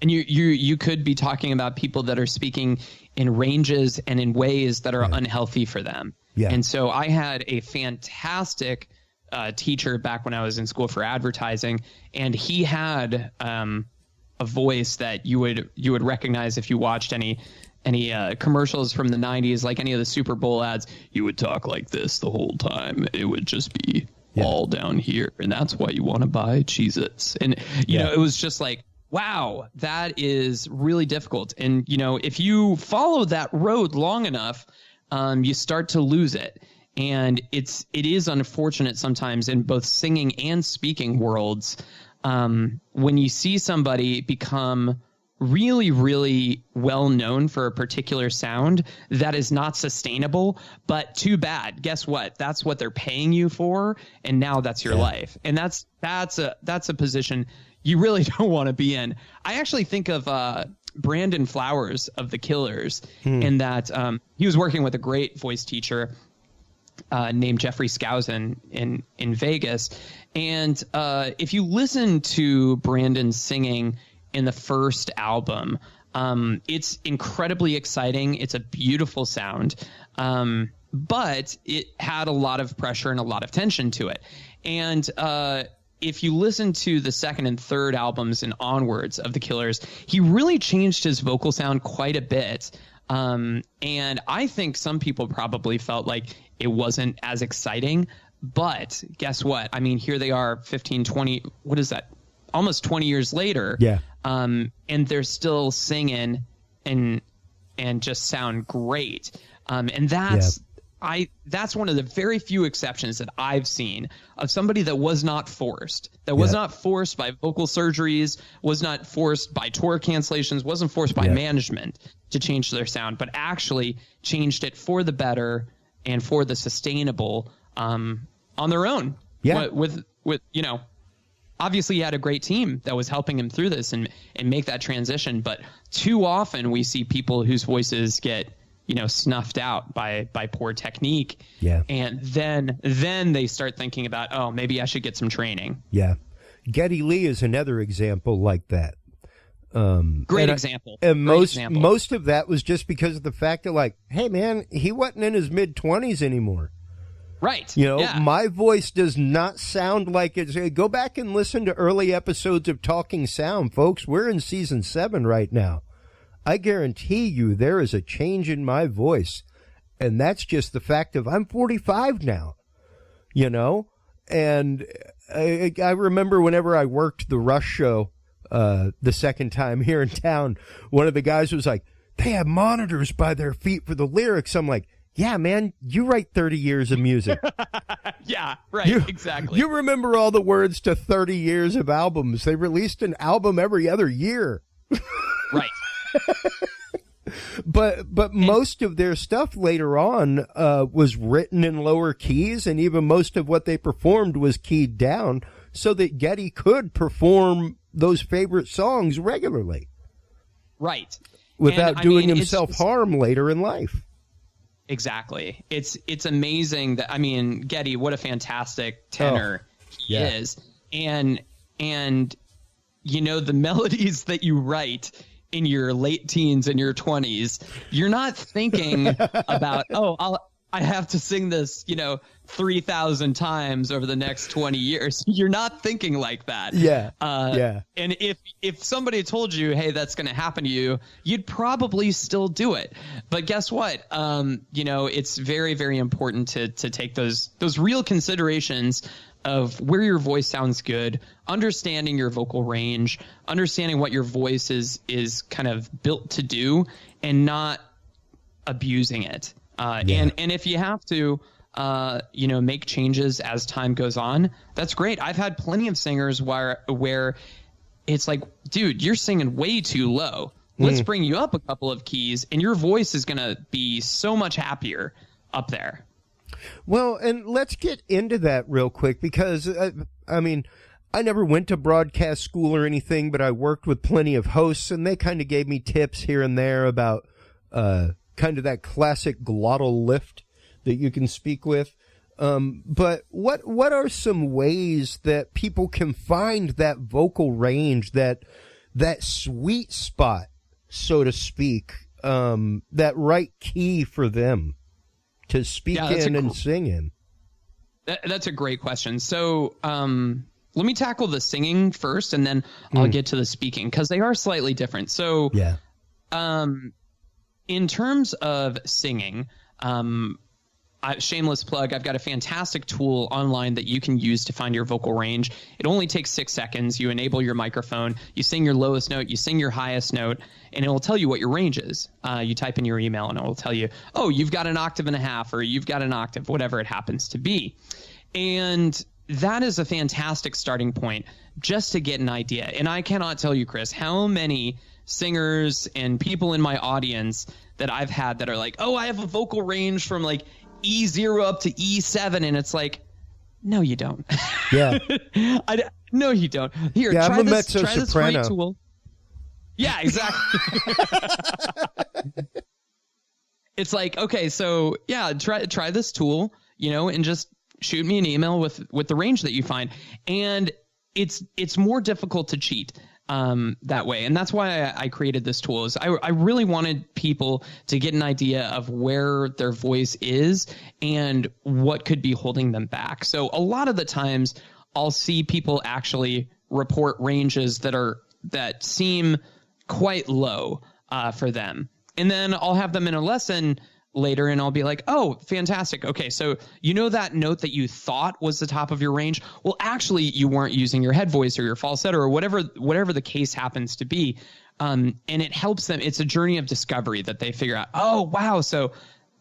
And you could be talking about people that are speaking in ranges and in ways that are unhealthy for them. Yeah. And so I had a fantastic teacher back when I was in school for advertising, and he had a voice that you would recognize if you watched any commercials from the 90s, like any of the Super Bowl ads. You would talk like this the whole time. It would just be all down here, and that's why you want to buy Cheez-Its. And you know, it was just like, wow, that is really difficult. And you know, if you follow that road long enough, you start to lose it. And it is unfortunate sometimes in both singing and speaking worlds, when you see somebody become really, really well known for a particular sound that is not sustainable, but too bad. Guess what? That's what they're paying you for, and now that's your life. And that's a position you really don't want to be in. I actually think of Brandon Flowers of The Killers, in that he was working with a great voice teacher named Jeffrey Skousen in Vegas. And if you listen to Brandon singing in the first album, it's incredibly exciting. It's a beautiful sound, but it had a lot of pressure and a lot of tension to it. And if you listen to the second and third albums and onwards of The Killers, he really changed his vocal sound quite a bit. And I think some people probably felt like it wasn't as exciting. But guess what? I mean, here they are 15, 20, what is that? Almost 20 years later. Yeah. And they're still singing and just sound great. And that's one of the very few exceptions that I've seen of somebody that was not forced, was not forced by vocal surgeries, was not forced by tour cancellations, wasn't forced by management to change their sound, but actually changed it for the better and for the sustainable on their own. Yeah. With obviously he had a great team that was helping him through this and make that transition. But too often we see people whose voices get, snuffed out by poor technique. Yeah. And then they start thinking about, oh, maybe I should get some training. Yeah. Geddy Lee is another example like that. Great example. And most of that was just because of the fact that, like, hey, man, he wasn't in his mid-20s anymore. Right. My voice does not sound like it's... Go back and listen to early episodes of Talking Sound, folks. We're in season 7 right now. I guarantee you there is a change in my voice. And that's just the fact of I'm 45 now, And I remember whenever I worked the Rush show the second time here in town, one of the guys was like, they have monitors by their feet for the lyrics. I'm like, yeah, man, you write 30 years of music. Yeah, right, exactly. You remember all the words to 30 years of albums. They released an album every other year. Right. But most of their stuff later on was written in lower keys, and even most of what they performed was keyed down so that Geddy could perform those favorite songs regularly. Right. Without doing himself harm later in life. Exactly. It's amazing that, Geddy, what a fantastic tenor he is. And the melodies that you write in your late teens and your 20s, you're not thinking about, I have to sing this, 3,000 times over the next 20 years. You're not thinking like that. Yeah. And if somebody told you, hey, that's going to happen to you, you'd probably still do it. But guess what? It's very, very important to take those real considerations of where your voice sounds good, understanding your vocal range, understanding what your voice is kind of built to do, and not abusing it. And if you have to, make changes as time goes on, that's great. I've had plenty of singers where it's like, dude, you're singing way too low. Let's bring you up a couple of keys, and your voice is going to be so much happier up there. Well, and let's get into that real quick because, I never went to broadcast school or anything, but I worked with plenty of hosts, and they kind of gave me tips here and there about kind of that classic glottal lift that you can speak with. But what are some ways that people can find that vocal range, that sweet spot, so to speak, that right key for them to speak in and sing in? That's a great question. So let me tackle the singing first, and then I'll get to the speaking, because they are slightly different. So in terms of singing, shameless plug, I've got a fantastic tool online that you can use to find your vocal range. It only takes 6 seconds. You enable your microphone, you sing your lowest note, you sing your highest note, and it will tell you what your range is. You type in your email and it will tell you, oh, you've got an octave and a half, or you've got an octave, whatever it happens to be. And that is a fantastic starting point just to get an idea. And I cannot tell you, Chris, how many singers and people in my audience that I've had that are like, oh, I have a vocal range from like E0 up to E7, and it's like, no, you don't. Yeah. No, you don't. Here, try this free tool. Yeah, exactly. It's like, okay, so yeah, try this tool, and just shoot me an email with the range that you find. And it's more difficult to cheat that way. And that's why I created this tool. Is I really wanted people to get an idea of where their voice is and what could be holding them back. So a lot of the times I'll see people actually report ranges that seem quite low for them. And then I'll have them in a lesson later and I'll be like, oh, fantastic. Okay, so you know that note that you thought was the top of your range? Well, actually, you weren't using your head voice or your falsetto or whatever the case happens to be. And it helps them. It's a journey of discovery that they figure out, oh, wow, so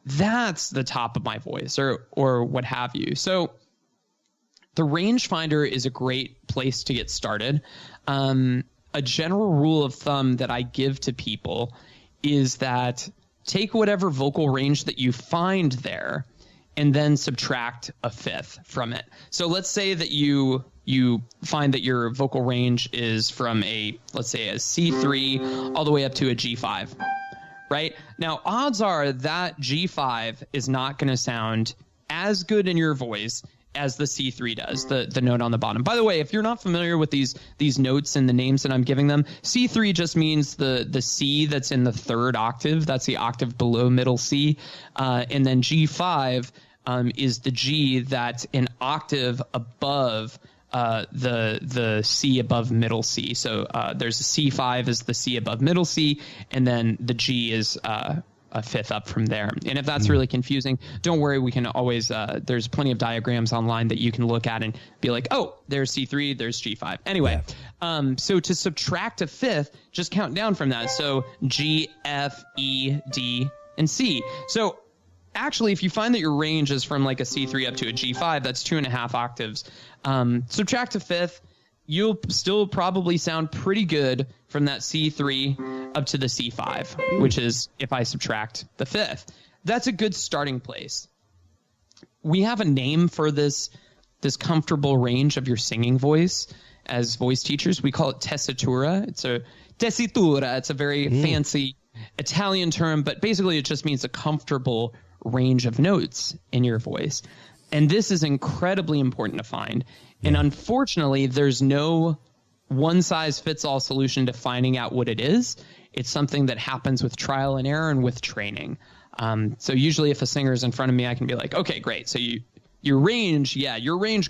that's the top of my voice or what have you. So the rangefinder is a great place to get started. A general rule of thumb that I give to people is that take whatever vocal range that you find there and then subtract a fifth from it. So let's say that you find that your vocal range is from let's say a C3 all the way up to a G5, right? Now, odds are that G5 is not going to sound as good in your voice as the C3 does, the note on the bottom. By the way, if you're not familiar with these notes and the names that I'm giving them, C3 just means the C that's in the third octave. That's the octave below middle C. And then G5 is the G that's an octave above the C above middle C. So there's a C5 is the C above middle C, and then the G is a fifth up from there. And if that's really confusing, don't worry. We can always, there's plenty of diagrams online that you can look at and be like, oh, there's C3, there's G5. Anyway, so to subtract a fifth, just count down from that. So G, F, E, D, and C. So actually, if you find that your range is from like a C3 up to a G5, that's 2.5 octaves. Subtract a fifth, you'll still probably sound pretty good from that C3 up to the C5, which is if I subtract the fifth. That's a good starting place. We have a name for this comfortable range of your singing voice as voice teachers. We call it tessitura. It's a tessitura. It's a very fancy Italian term, but basically it just means a comfortable range of notes in your voice. And this is incredibly important to find. And unfortunately, there's no one-size-fits-all solution to finding out what it is. It's something that happens with trial and error and with training. So usually if a singer's in front of me, I can be like, okay, great. So your range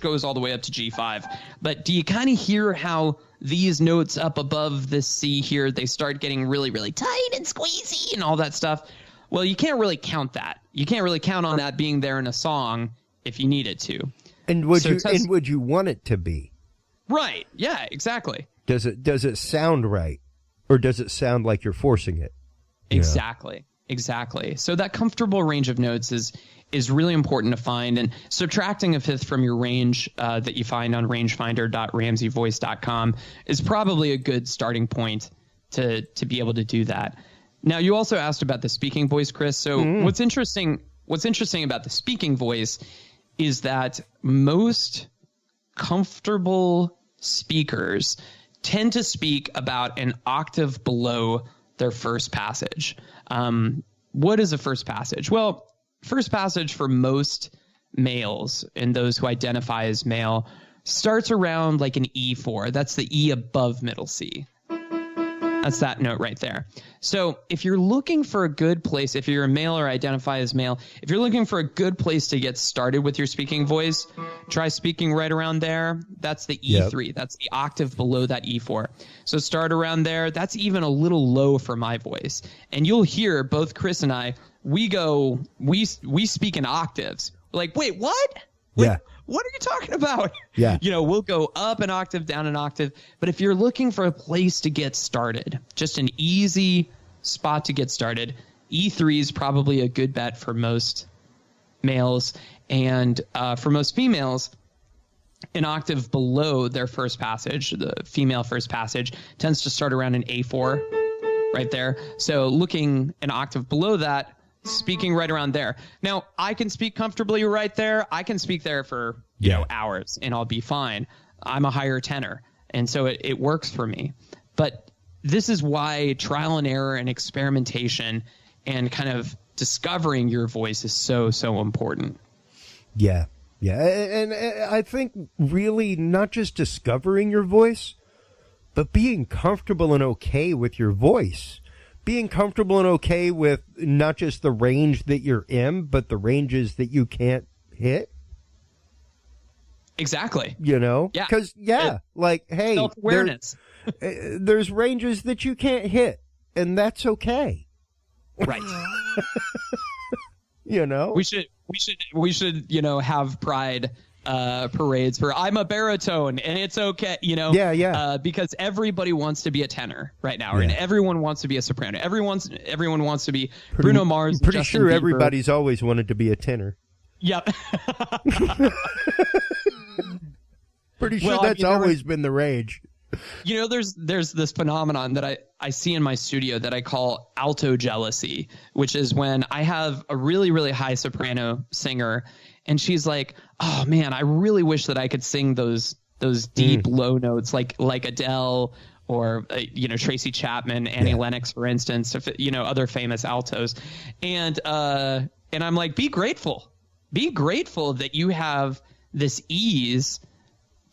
goes all the way up to G5. But do you kind of hear how these notes up above this C here, they start getting really, really tight and squeezy and all that stuff? Well, you can't really count that. You can't really count on that being there in a song if you need it to. And would you want it to be? Right. Yeah, exactly. Does it sound right? Or does it sound like you're forcing it? Exactly. Exactly. So that comfortable range of notes is really important to find, and subtracting a fifth from your range that you find on rangefinder.ramseyvoice.com is probably a good starting point to be able to do that. Now, you also asked about the speaking voice, Chris. So what's interesting about the speaking voice is that most comfortable speakers tend to speak about an octave below their first passage. What is a first passage? Well, first passage for most males and those who identify as male starts around like an E4. That's the E above middle C. That's that note right there. So if you're looking for a good place, if you're a male or identify as male, if you're looking for a good place to get started with your speaking voice, try speaking right around there. That's the E3. Yep. That's the octave below that E4. So start around there. That's even a little low for my voice. And you'll hear both Chris and I, we speak in octaves. We're like, wait, what? Yeah. What are you talking about? Yeah. We'll go up an octave, down an octave. But if you're looking for a place to get started, just an easy spot to get started, E3 is probably a good bet for most males. And for most females, an octave below their first passage, the female first passage, tends to start around an A4 right there. So looking an octave below that, speaking right around there. Now, I can speak comfortably right there. I can speak there for hours, and I'll be fine. I'm a higher tenor, and so it works for me. But this is why trial and error and experimentation and kind of discovering your voice is so, so important. Yeah. Yeah. And I think really not just discovering your voice, but being comfortable and okay with your voice. Being comfortable and okay with not just the range that you're in, but the ranges that you can't hit. Exactly. Yeah. Because, hey, self-awareness. There's ranges that you can't hit, and that's okay. Right. You know, we should have pride parades for I'm a baritone and it's okay, because everybody wants to be a tenor right now, and everyone wants to be a soprano. Everyone wants to be Bruno Mars. Pretty Justin sure Bieber. everybody's always wanted to be a tenor. Yep. Pretty sure that's always been the rage. There's this phenomenon that I see in my studio that I call alto jealousy, which is when I have a really, really high soprano singer and she's like, oh man, I really wish that I could sing those deep low notes like Adele or Tracy Chapman, Annie Lennox, for instance, other famous altos. And I'm like, be grateful that you have this ease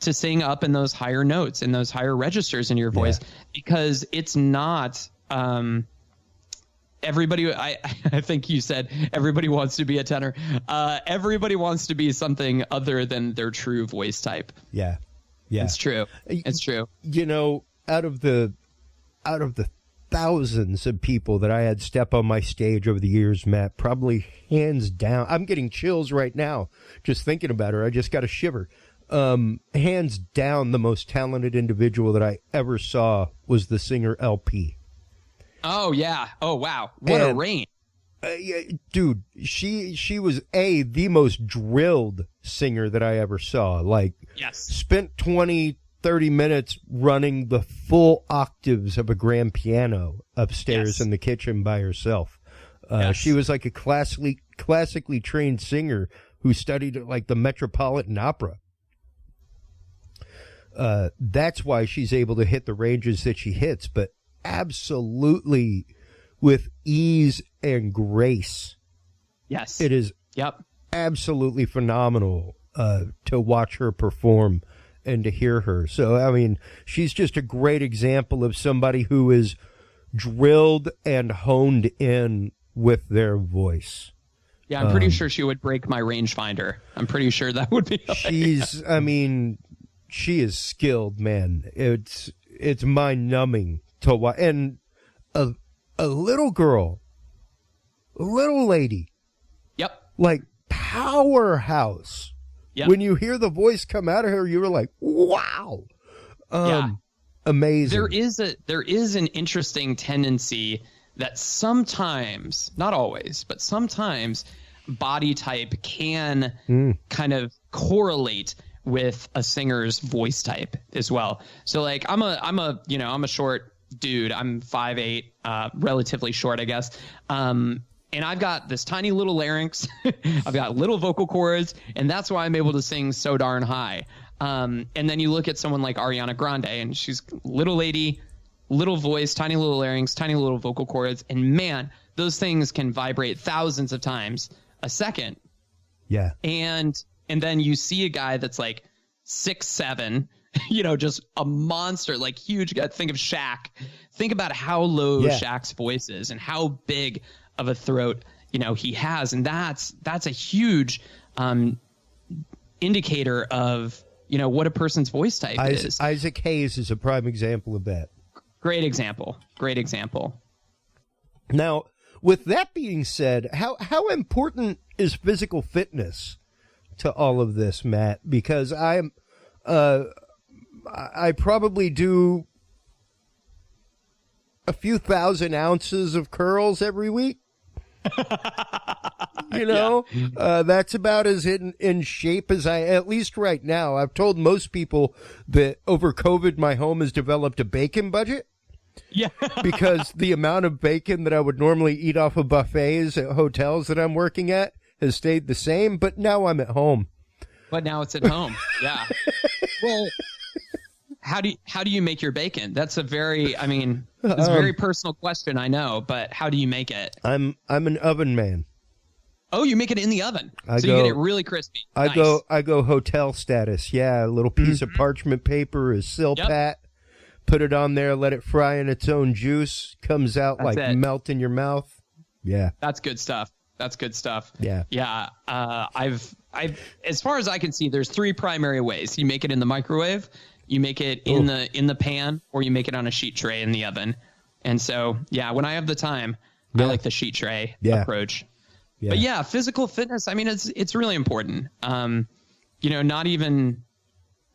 to sing up in those higher notes and those higher registers in your voice, because it's not everybody. I think you said everybody wants to be a tenor. Everybody wants to be something other than their true voice type. Yeah. It's true. It's true. Out of the thousands of people that I had step on my stage over the years, Matt, probably hands down, I'm getting chills right now just thinking about her. I just got a shiver. Hands down, the most talented individual that I ever saw was the singer LP. Oh yeah. Oh wow. What a range. Dude, she was the most drilled singer that I ever saw. Spent 20-30 minutes running the full octaves of a grand piano upstairs in the kitchen by herself. She was like a classically trained singer who studied at the Metropolitan Opera. That's why she's able to hit the ranges that she hits, but absolutely with ease and grace. Yes. It is absolutely phenomenal to watch her perform and to hear her. So, I mean, she's just a great example of somebody who is drilled and honed in with their voice. Yeah, I'm pretty sure she would break my rangefinder. I'm pretty sure that would be. She is skilled, man. It's mind-numbing to watch. And a little girl, a little lady. Yep. Powerhouse. Yep. When you hear the voice come out of her, you were like, wow. Amazing. There is an interesting tendency that sometimes, not always, but sometimes body type can kind of correlate with a singer's voice type as well. So I'm a short dude. I'm 5'8", relatively short, I guess. And I've got this tiny little larynx. I've got little vocal cords, and that's why I'm able to sing so darn high. And then you look at someone like Ariana Grande, and she's little lady, little voice, tiny little larynx, tiny little vocal cords, and man, those things can vibrate thousands of times a second. Yeah. And then you see a guy that's 6'7", just a monster, huge guy. Think of Shaq. Think about how low Shaq's voice is and how big of a throat, he has. And that's a huge indicator of, what a person's voice type is. Isaac Hayes is a prime example of that. Great example. Now, with that being said, how important is physical fitness to all of this, Matt? Because I probably do a few thousand ounces of curls every week. That's about as in shape as I, at least right now. I've told most people that over COVID, my home has developed a bacon budget. Yeah. Because the amount of bacon that I would normally eat off of buffets at hotels that I'm working at has stayed the same, but now I'm at home. But now it's at home. Yeah. Well, how do you make your bacon? That's a very personal question, I know, but how do you make it? I'm an oven man. Oh, you make it in the oven. You get it really crispy. I go hotel status. Yeah, a little piece of parchment paper, a silpat. Put it on there, let it fry in its own juice. Comes out melt in your mouth. Yeah. That's good stuff. Yeah. Yeah. I've as far as I can see, there's 3 primary ways. You make it in the microwave, you make it in the pan, or you make it on a sheet tray in the oven. And so, when I have the time, I like the sheet tray approach. But yeah, physical fitness, I mean, it's really important.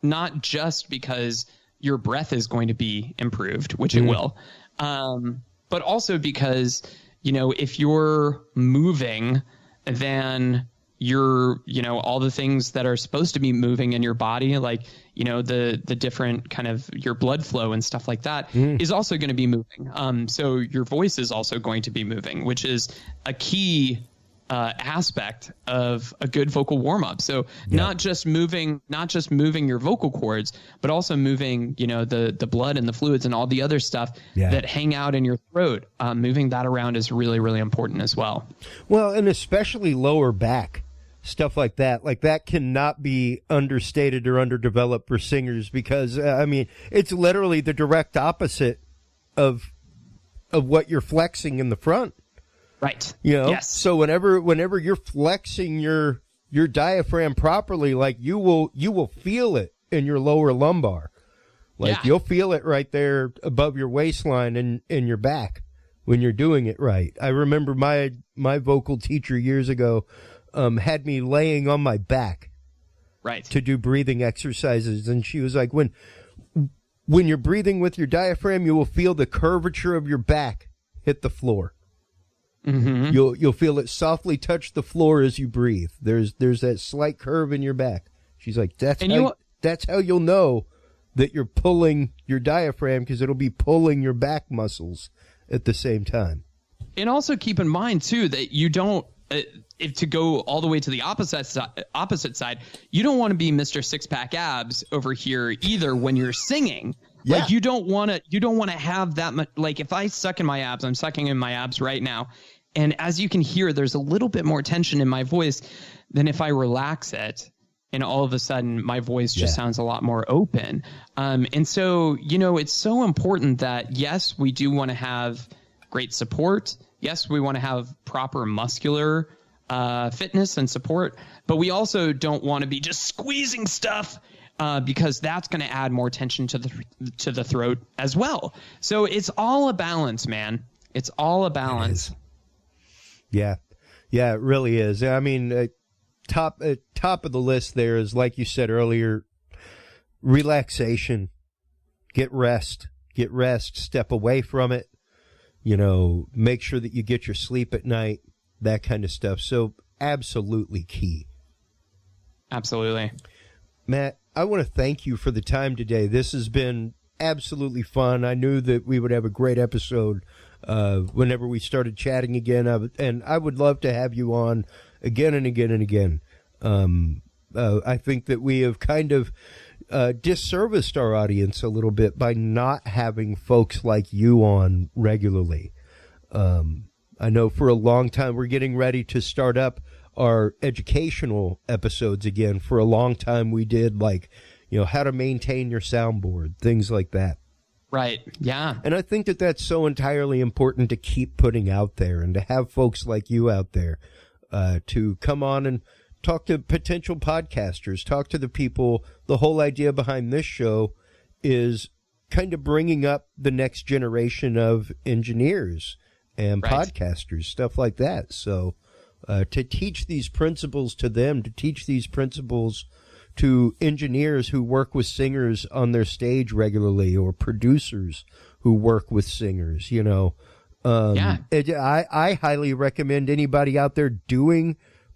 Not just because your breath is going to be improved, which it will, but also because, if you're moving, then you're, all the things that are supposed to be moving in your body, like, the different kind of your blood flow and stuff like that is also going to be moving. So your voice is also going to be moving, which is a key aspect of a good vocal warm-up. So not just moving your vocal cords, but also moving, the blood and the fluids and all the other stuff that hang out in your throat. Moving that around is really, really important as well. Well, and especially lower back, stuff like that cannot be understated or underdeveloped for singers, because it's literally the direct opposite of what you're flexing in the front. Right. Yes. So whenever you're flexing your diaphragm properly, like you will feel it in your lower lumbar. Like you'll feel it right there above your waistline and in your back when you're doing it right. I remember my vocal teacher years ago had me laying on my back to do breathing exercises, and she was like, when you're breathing with your diaphragm, you will feel the curvature of your back hit the floor. Mm-hmm. You'll feel it softly touch the floor as you breathe. There's that slight curve in your back. She's like, that's how you'll know that you're pulling your diaphragm, because it'll be pulling your back muscles at the same time. And also keep in mind too that you don't, if to go all the way to the opposite side, you don't want to be Mr. Six-Pack Abs over here either when you're singing. Yeah. Like you don't want to have that much. Like if I suck in my abs, I'm sucking in my abs right now. And as you can hear, there's a little bit more tension in my voice than if I relax it. And all of a sudden, my voice just sounds a lot more open. And so, it's so important that, yes, we do want to have great support. Yes, we want to have proper muscular fitness and support. But we also don't want to be just squeezing stuff because that's going to add more tension to the throat as well. So it's all a balance, man. It's all a balance. Yeah, it really is. I mean, top of the list there is, like you said earlier, relaxation. Get rest, step away from it. Make sure that you get your sleep at night, that kind of stuff. So absolutely key. Absolutely. Matt, I want to thank you for the time today. This has been absolutely fun. I knew that we would have a great episode whenever we started chatting again, and I would love to have you on again and again and again. I think that we have kind of disserviced our audience a little bit by not having folks like you on regularly. I know for a long time we're getting ready to start up our educational episodes again. For a long time we did how to maintain your soundboard, things like that. Right. Yeah. And I think that that's so entirely important to keep putting out there, and to have folks like you out there to come on and talk to potential podcasters, talk to the people. The whole idea behind this show is kind of bringing up the next generation of engineers and podcasters, stuff like that. So to teach these principles to them, to teach these principles to engineers who work with singers on their stage regularly, or producers who work with singers, I highly recommend anybody out there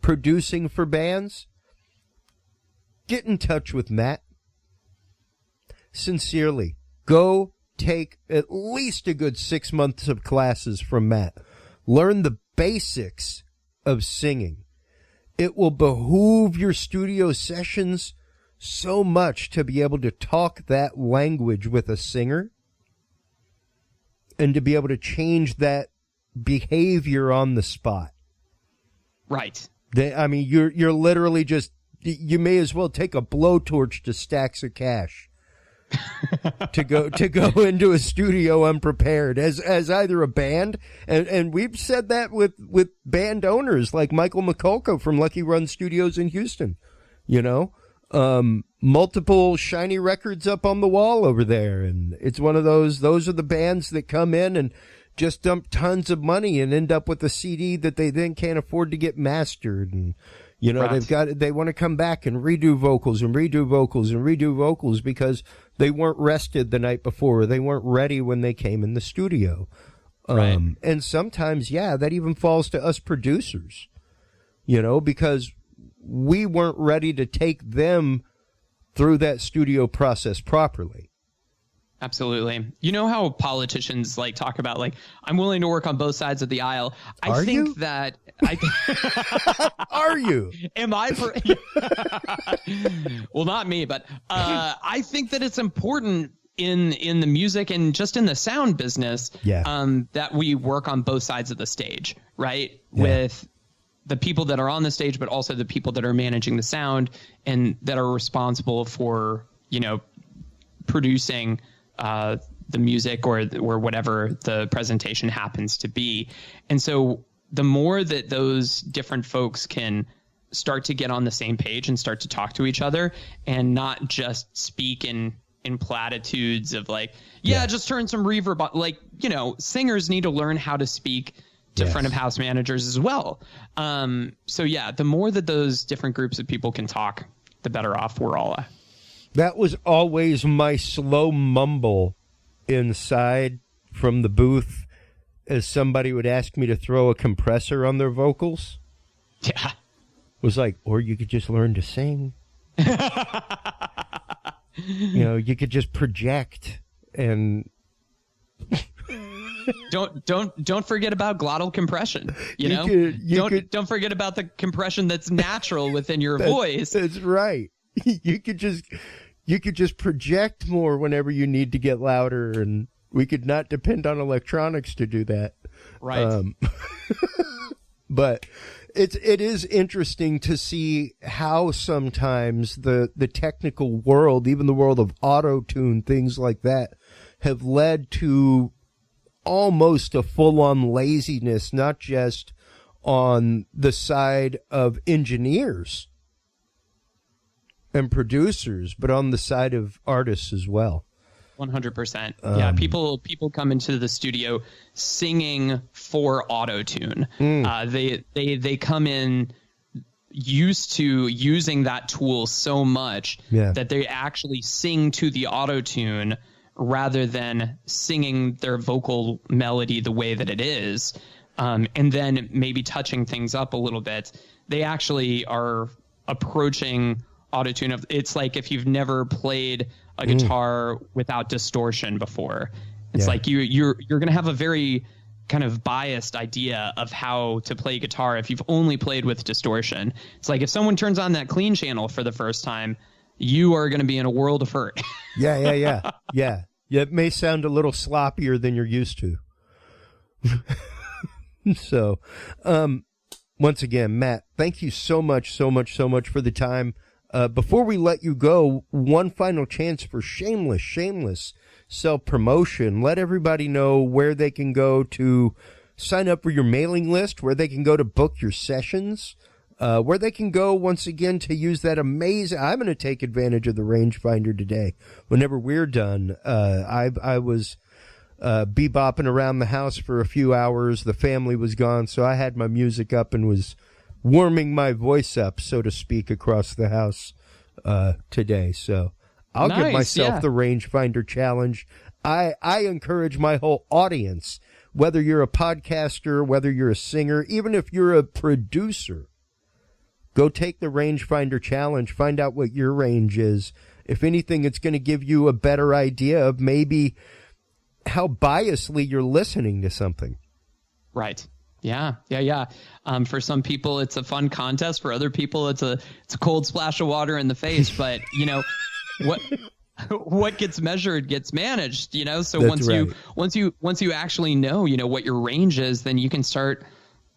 producing for bands, get in touch with Matt. Sincerely, go take at least a good 6 months of classes from Matt. Learn the basics of singing. It will behoove your studio sessions so much to be able to talk that language with a singer, and to be able to change that behavior on the spot. Right. You're literally just, you may as well take a blowtorch to stacks of cash to go into a studio unprepared as either a band, and we've said that with band owners like Michael McCulco from Lucky Run Studios in Houston. Multiple shiny records up on the wall over there, and it's one of those are the bands that come in and just dump tons of money and end up with a CD that they then can't afford to get mastered. And, you know, Right. they want to come back and redo vocals and redo vocals and redo vocals because they weren't rested the night before. Or they weren't ready when they came in the studio. Right. And sometimes, yeah, that even falls to us producers, you know, because we weren't ready to take them through that studio process properly. Absolutely. You know how politicians like talk about like, I'm willing to work on both sides of the aisle. Are I think you? that Are you? Am I? Well, not me, but I think that it's important in the music and just in the sound business that we work on both sides of the stage, right? Yeah. With the people that are on the stage, but also the people that are managing the sound and that are responsible for, you know, producing the music or whatever the presentation happens to be. And so the more that those different folks can start to get on the same page and start to talk to each other and not just speak in platitudes of like, just turn some reverb on. Like, you know, singers need to learn how to speak to front of house managers as well. So yeah, the more that those different groups of people can talk, the better off we're all. That was always my slow mumble inside from the booth as somebody would ask me to throw a compressor on their vocals. Yeah. Was like, or you could just learn to sing. You know, you could just project and don't forget about glottal compression. You know, don't forget about the compression that's natural within your voice. That's right. You could just project more whenever you need to get louder, and we could not depend on electronics to do that. Right. But it is interesting to see how sometimes the technical world, even the world of auto-tune, things like that, have led to almost a full-on laziness, not just on the side of engineers and producers, but on the side of artists as well. 100%. Yeah, people come into the studio singing for auto-tune. They come in used to using that tool so much that they actually sing to the auto-tune rather than singing their vocal melody the way that it is, and then maybe touching things up a little bit. They actually are approaching auto-tune. It's like if you've never played a guitar without distortion before. It's like you're going to have a very kind of biased idea of how to play guitar if you've only played with distortion. It's like if someone turns on that clean channel for the first time, you are going to be in a world of hurt. Yeah. It may sound a little sloppier than you're used to. So, once again, Matt, thank you so much for the time. Before we let you go, one final chance for shameless self-promotion. Let everybody know where they can go to sign up for your mailing list, where they can go to book your sessions, where they can go, once again, to use that amazing... I'm going to take advantage of the rangefinder today. Whenever we're done, I was bebopping around the house for a few hours. The family was gone, so I had my music up and was warming my voice up, so to speak, across the house today. So I'll give myself the rangefinder challenge. I encourage my whole audience, whether you're a podcaster, whether you're a singer, even if you're a producer, go take the rangefinder challenge, find out what your range is. If anything, it's going to give you a better idea of maybe how biasly you're listening to something. Right. Yeah. For some people, it's a fun contest. For other people, it's a cold splash of water in the face. But you know, what gets measured gets managed. You know, so That's once you actually know, you know, what your range is, then you can start.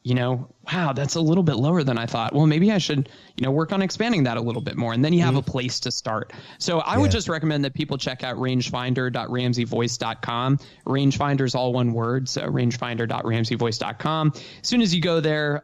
You know, wow, that's a little bit lower than I thought. Well, maybe I should, you know, work on expanding that a little bit more. And then you have a place to start. So I would just recommend that people check out rangefinder.ramseyvoice.com. Rangefinder is all one word. So rangefinder.ramseyvoice.com. As soon as you go there,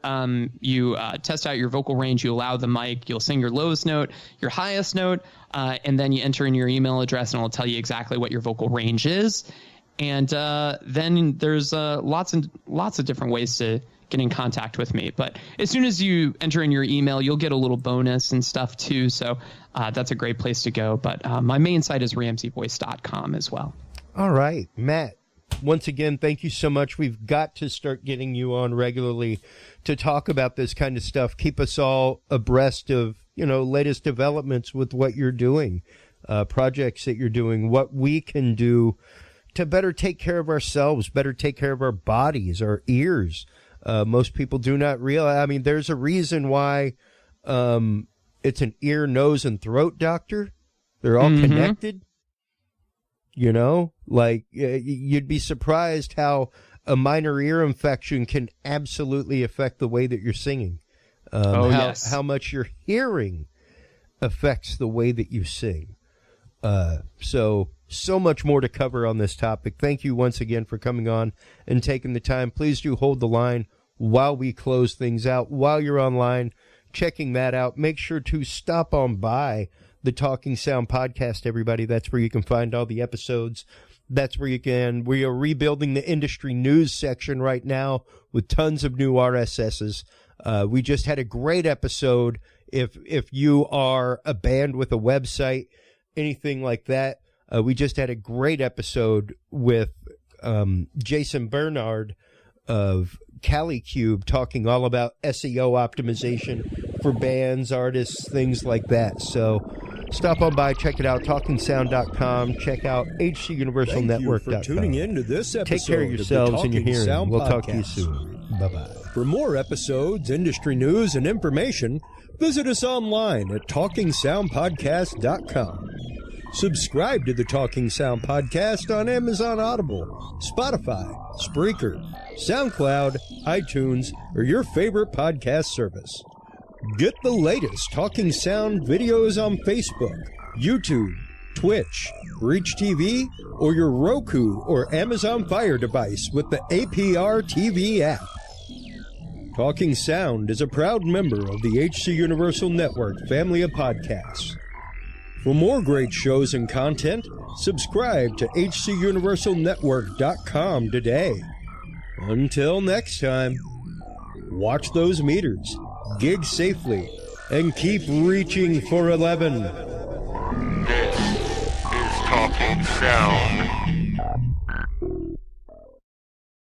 you test out your vocal range. You allow the mic. You'll sing your lowest note, your highest note, and then you enter in your email address and it'll tell you exactly what your vocal range is. And then there's lots of different ways to get in contact with me. But as soon as you enter in your email, you'll get a little bonus and stuff too. So that's a great place to go. But my main site is ramseyvoice.com as well. All right, Matt. Once again, thank you so much. We've got to start getting you on regularly to talk about this kind of stuff. Keep us all abreast of, latest developments with what you're doing, projects that you're doing, what we can do to better take care of ourselves, better take care of our bodies, our ears. Most people do not realize. I mean, there's a reason why it's an ear, nose, and throat doctor. They're all connected. You'd be surprised how a minor ear infection can absolutely affect the way that you're singing. Yes. How much your hearing affects the way that you sing. So much more to cover on this topic. Thank you once again for coming on and taking the time. Please do hold the line while we close things out. While you're online checking that out, make sure to stop on by the Talking Sound podcast, everybody. That's where you can find all the episodes. That's where we are rebuilding the industry news section right now with tons of new RSSs. We just had a great episode. If you are a band with a website, anything like that, we just had a great episode with Jason Bernard of CaliCube talking all about SEO optimization for bands, artists, things like that. So stop on by, check it out, talkingsound.com. Check out hcuniversalnetwork.com. Thank you for tuning in to this episode. Take care of yourselves and your hearing. We'll talk to you soon. Bye-bye. For more episodes, industry news, and information, visit us online at talkingsoundpodcast.com. Subscribe to the Talking Sound Podcast on Amazon Audible, Spotify, Spreaker, SoundCloud, iTunes, or your favorite podcast service. Get the latest Talking Sound videos on Facebook, YouTube, Twitch, Reach TV, or your Roku or Amazon Fire device with the APR TV app. Talking Sound is a proud member of the HC Universal Network family of podcasts. For more great shows and content, subscribe to hcuniversalnetwork.com today. Until next time, watch those meters, gig safely, and keep reaching for 11. This is Talking Sound.